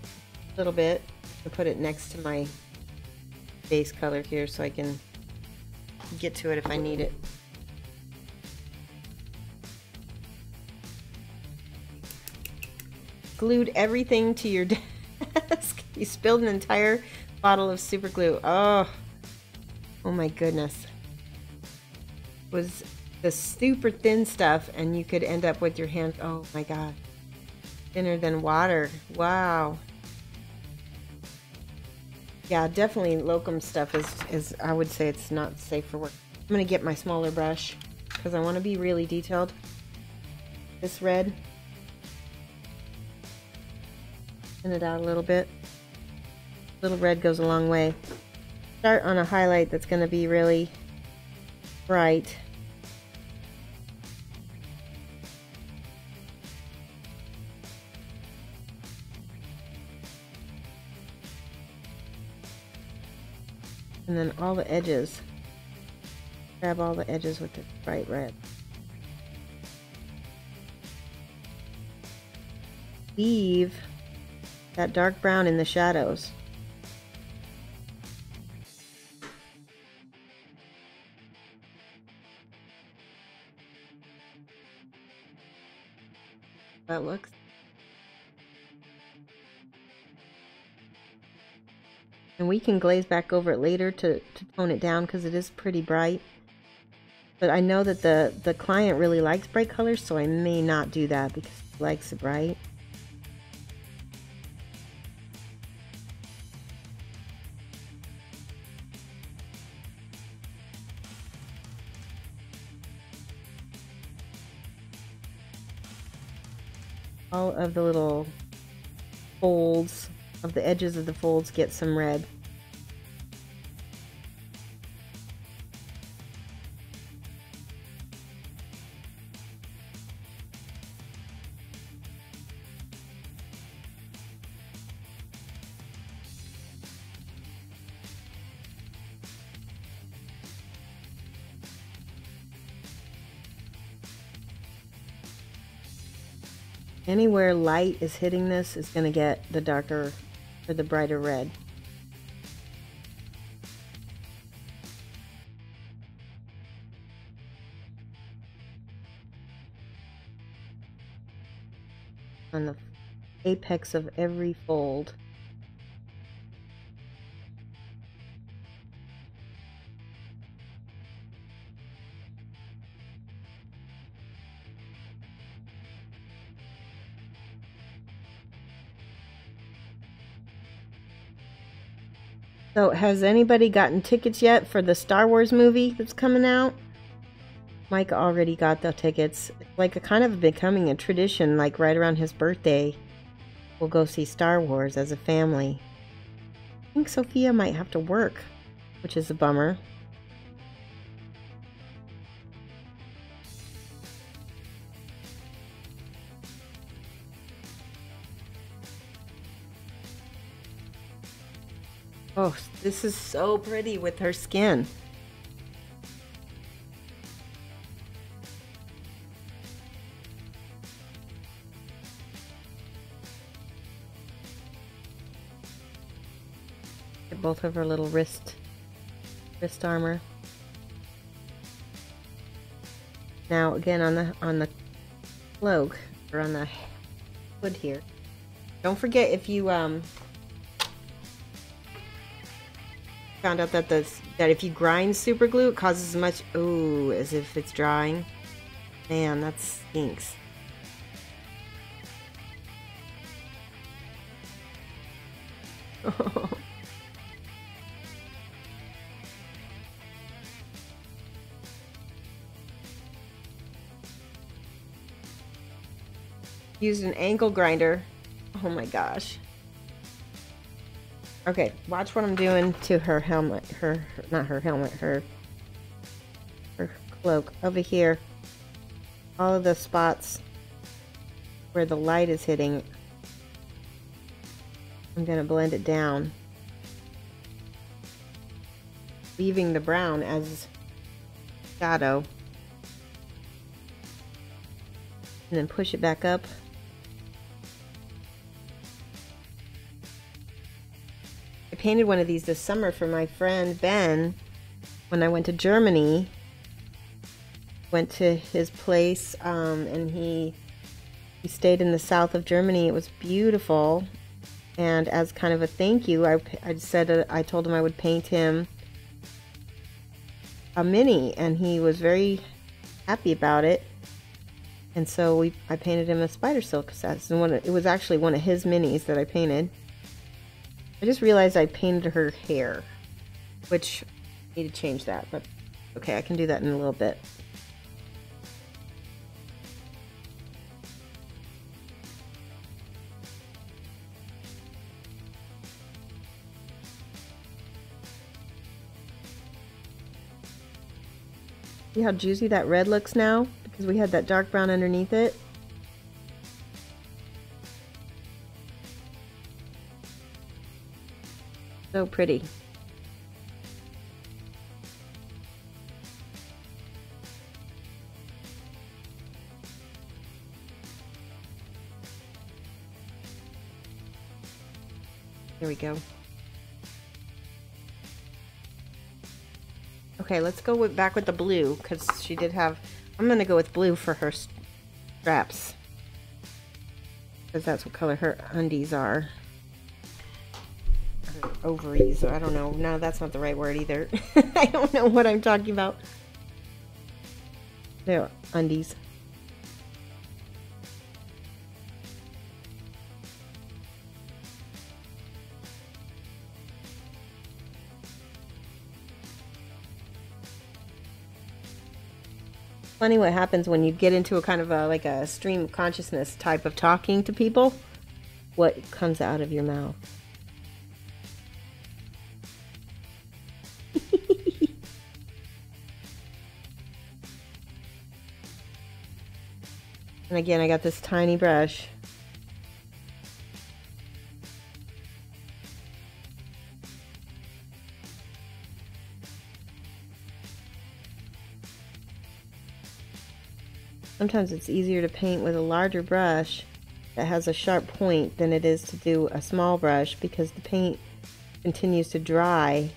A little bit. I'll put it next to my base color here so I can get to it if I need it. Glued everything to your desk. You spilled an entire bottle of super glue. Oh my goodness. It was the super thin stuff and you could end up with your hand. Oh my god. Thinner than water. Wow. Yeah, definitely locum stuff is I would say it's not safe for work. I'm gonna get my smaller brush because I want to be really detailed. This red. Thin it out a little bit. Little red goes a long way. Start on a highlight that's going to be really bright. And then all the edges. Grab all the edges with the bright red. Leave that dark brown in the shadows. That looks. And we can glaze back over it later to tone it down because it is pretty bright. But I know that the client really likes bright colors, so I may not do that because he likes it bright. All of the little folds of the edges of the folds get some red. Anywhere light is hitting this is going to get the darker or the brighter red. On the apex of every fold. So, has anybody gotten tickets yet for the Star Wars movie that's coming out? Mike already got the tickets. It's like a kind of becoming a tradition, like right around his birthday, we'll go see Star Wars as a family. I think Sophia might have to work, which is a bummer. Oh, this is so pretty with her skin. Get both of her little wrist armor. Now again on the cloak or on the hood here. Don't forget, if you found out that if you grind super glue, it causes as much as if it's drying. Man, that stinks. Used an angle grinder. Oh my gosh. Okay, watch what I'm doing to her helmet. Not her helmet, her cloak. Over here, all of the spots where the light is hitting, I'm going to blend it down, leaving the brown as shadow, and then push it back up. I painted one of these this summer for my friend Ben when I went to Germany. Went to his place, and he stayed in the south of Germany. It was beautiful, and as kind of a thank you, I told him I would paint him a mini, and he was very happy about it. And so I painted him a spider silk set, and it was actually one of his minis that I painted. I just realized I painted her hair, which I need to change that, but okay, I can do that in a little bit. See how juicy that red looks now? Because we had that dark brown underneath it. So pretty. There we go. Okay, let's go back with the blue, because she did have... I'm going to go with blue for her straps. Because that's what color her undies are. Her ovaries, I don't know. No, that's not the right word either. I don't know what I'm talking about. They're undies. Funny what happens when you get into a kind of a, like a stream of consciousness type of talking to people. What comes out of your mouth. And again, I got this tiny brush. Sometimes it's easier to paint with a larger brush that has a sharp point than it is to do a small brush, because the paint continues to dry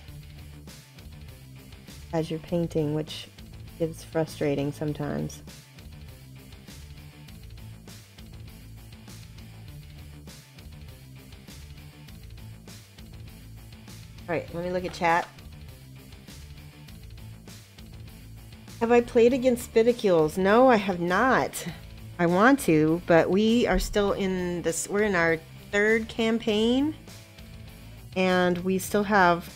as you're painting, which is frustrating sometimes. Alright, let me look at chat. Have I played against spidicules? No, I have not. I want to, but we are still in this, we're in our 3rd campaign, and we still have,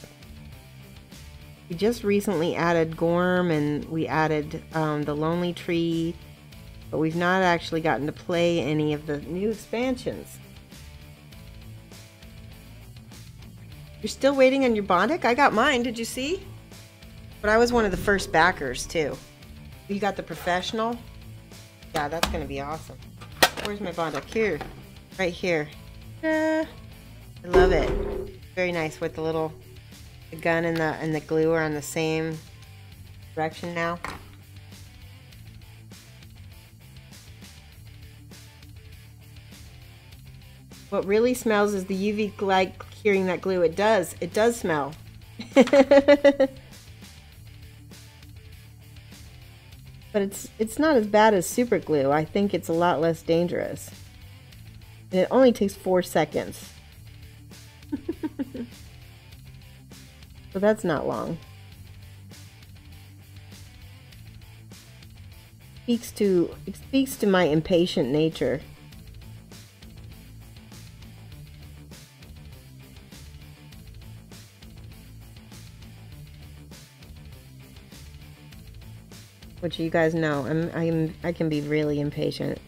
we just recently added Gorm, and we added the Lonely Tree, but we've not actually gotten to play any of the new expansions. You're still waiting on your Bondic? I got mine, did you see? But I was one of the first backers, too. You got the professional? Yeah, that's going to be awesome. Where's my Bondic? Here. Right here. I love it. Very nice with the gun and the glue are on the same direction now. What really smells is the UV light curing that glue. It does. It does smell. But it's not as bad as super glue. I think it's a lot less dangerous. And it only takes 4 seconds. So that's not long. It speaks to my impatient nature. Which you guys know, I can be really impatient.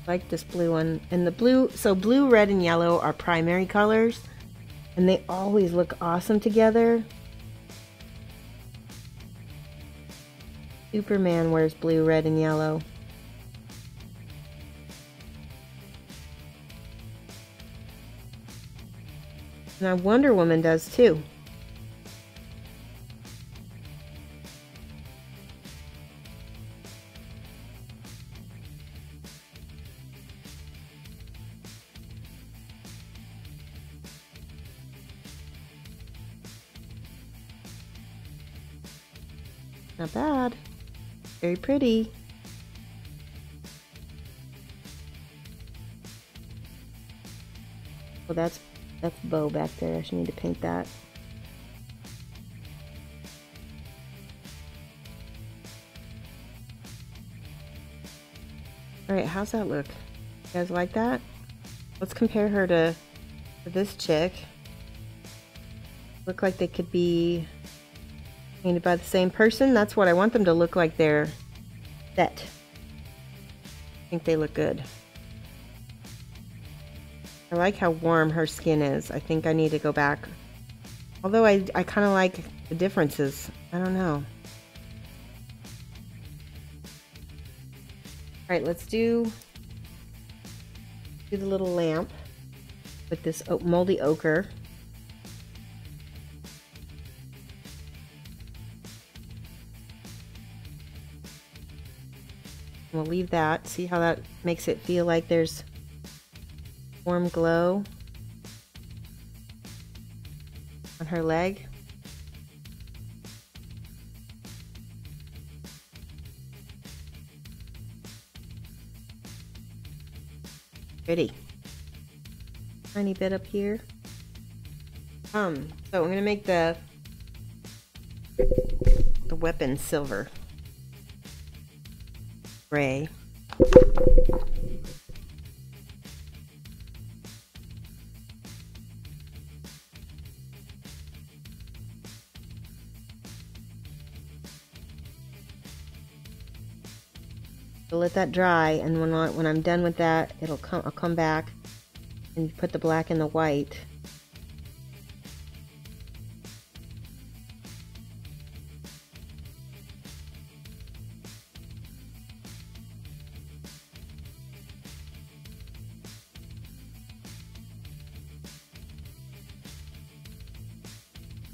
I like this blue one, and the blue. So blue, red, and yellow are primary colors, and they always look awesome together. Superman wears blue, red, and yellow. Now Wonder Woman does too. Not bad. Very pretty. Well, that's bow back there. I should need to paint that. Alright, how's that look? You guys like that? Let's compare her to this chick. Look like they could be painted by the same person. That's what I want them to look like. They're set. think they look good. I like how warm her skin is. I think I need to go back. Although I kind of like the differences. I don't know. Alright, let's do the little lamp with this moldy ochre. We'll leave that. See how that makes it feel like there's warm glow on her leg. Pretty. Tiny bit up here. So I'm gonna make the weapon silver. Gray. So let that dry, and when I'm done with that, I'll come back and put the black and the white.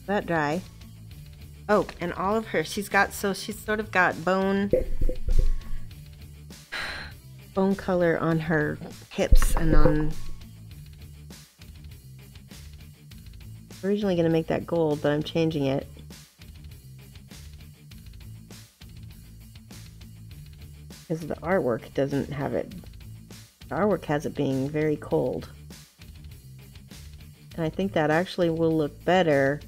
That dry. Oh, and all of her, she's sort of got bone color on her hips and on. Originally gonna make that gold, but I'm changing it. Because the artwork doesn't have it. The artwork has it being very cold. And I think that actually will look better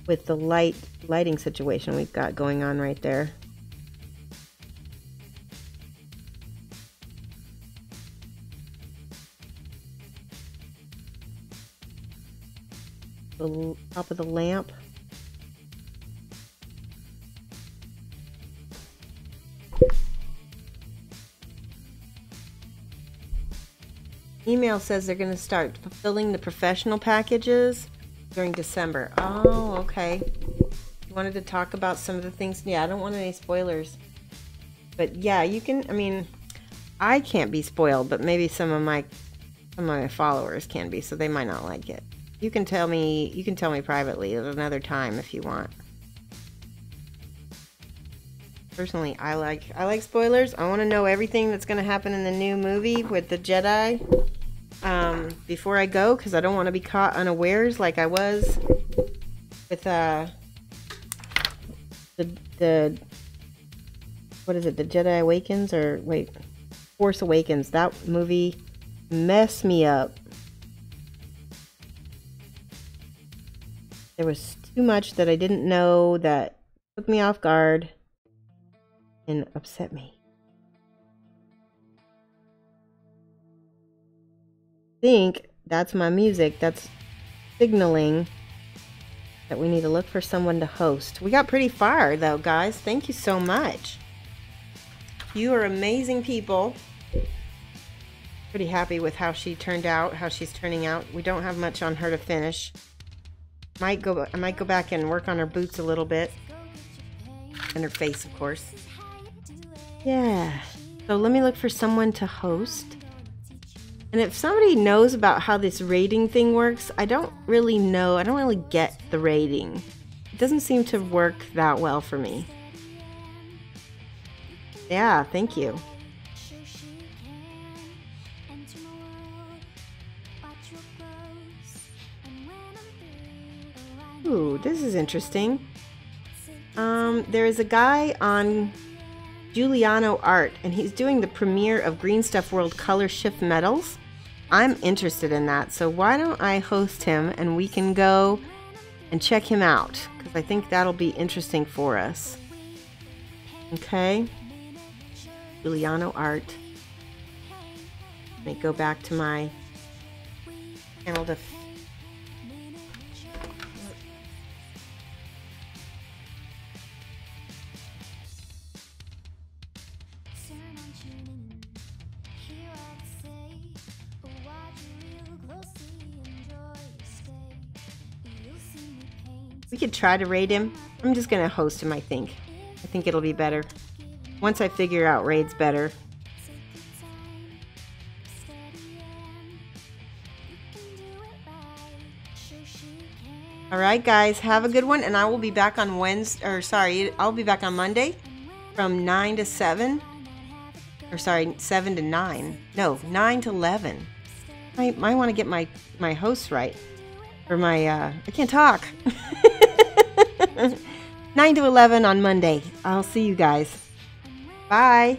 with the lighting situation we've got going on right there. The top of the lamp. Email says they're going to start fulfilling the professional packages during December. Oh, okay. You wanted to talk about some of the things. Yeah, I don't want any spoilers. But yeah, you can, I mean, I can't be spoiled, but maybe some of my followers can be, so they might not like it. You can tell me privately at another time if you want. Personally, I like spoilers. I want to know everything that's going to happen in the new movie with the Jedi before I go, because I don't want to be caught unawares like I was with the what is it, the Jedi Awakens, or wait, Force Awakens. That movie messed me up. There was too much that I didn't know that took me off guard and upset me. I think that's my music. That's signaling that we need to look for someone to host. We got pretty far though, guys. Thank you so much. You are amazing people. Pretty happy with how she turned out, how she's turning out. We don't have much on her to finish. I might go back and work on her boots a little bit. And her face, of course. Yeah. So let me look for someone to host. And if somebody knows about how this rating thing works, I don't really know. I don't really get the rating. It doesn't seem to work that well for me. Yeah, thank you. Ooh, this is interesting. There is a guy on Giuliano Art, and he's doing the premiere of Green Stuff World Color Shift Metals. I'm interested in that, so why don't I host him and we can go and check him out, because I think that'll be interesting for us. Okay? Giuliano Art. Let me go back to my channel to Turn on tuning in. We could try to raid him. I'm just gonna host him, I think. I think it'll be better. Once I figure out raids better. Alright guys, have a good one, and I will be back on Wednesday, or sorry, I'll be back on Monday from 9 to 7. Or sorry, 7 to 9. No, 9 to 11. I might want to get my hosts right. Or my, I can't talk. 9 to 11 on Monday. I'll see you guys. Bye.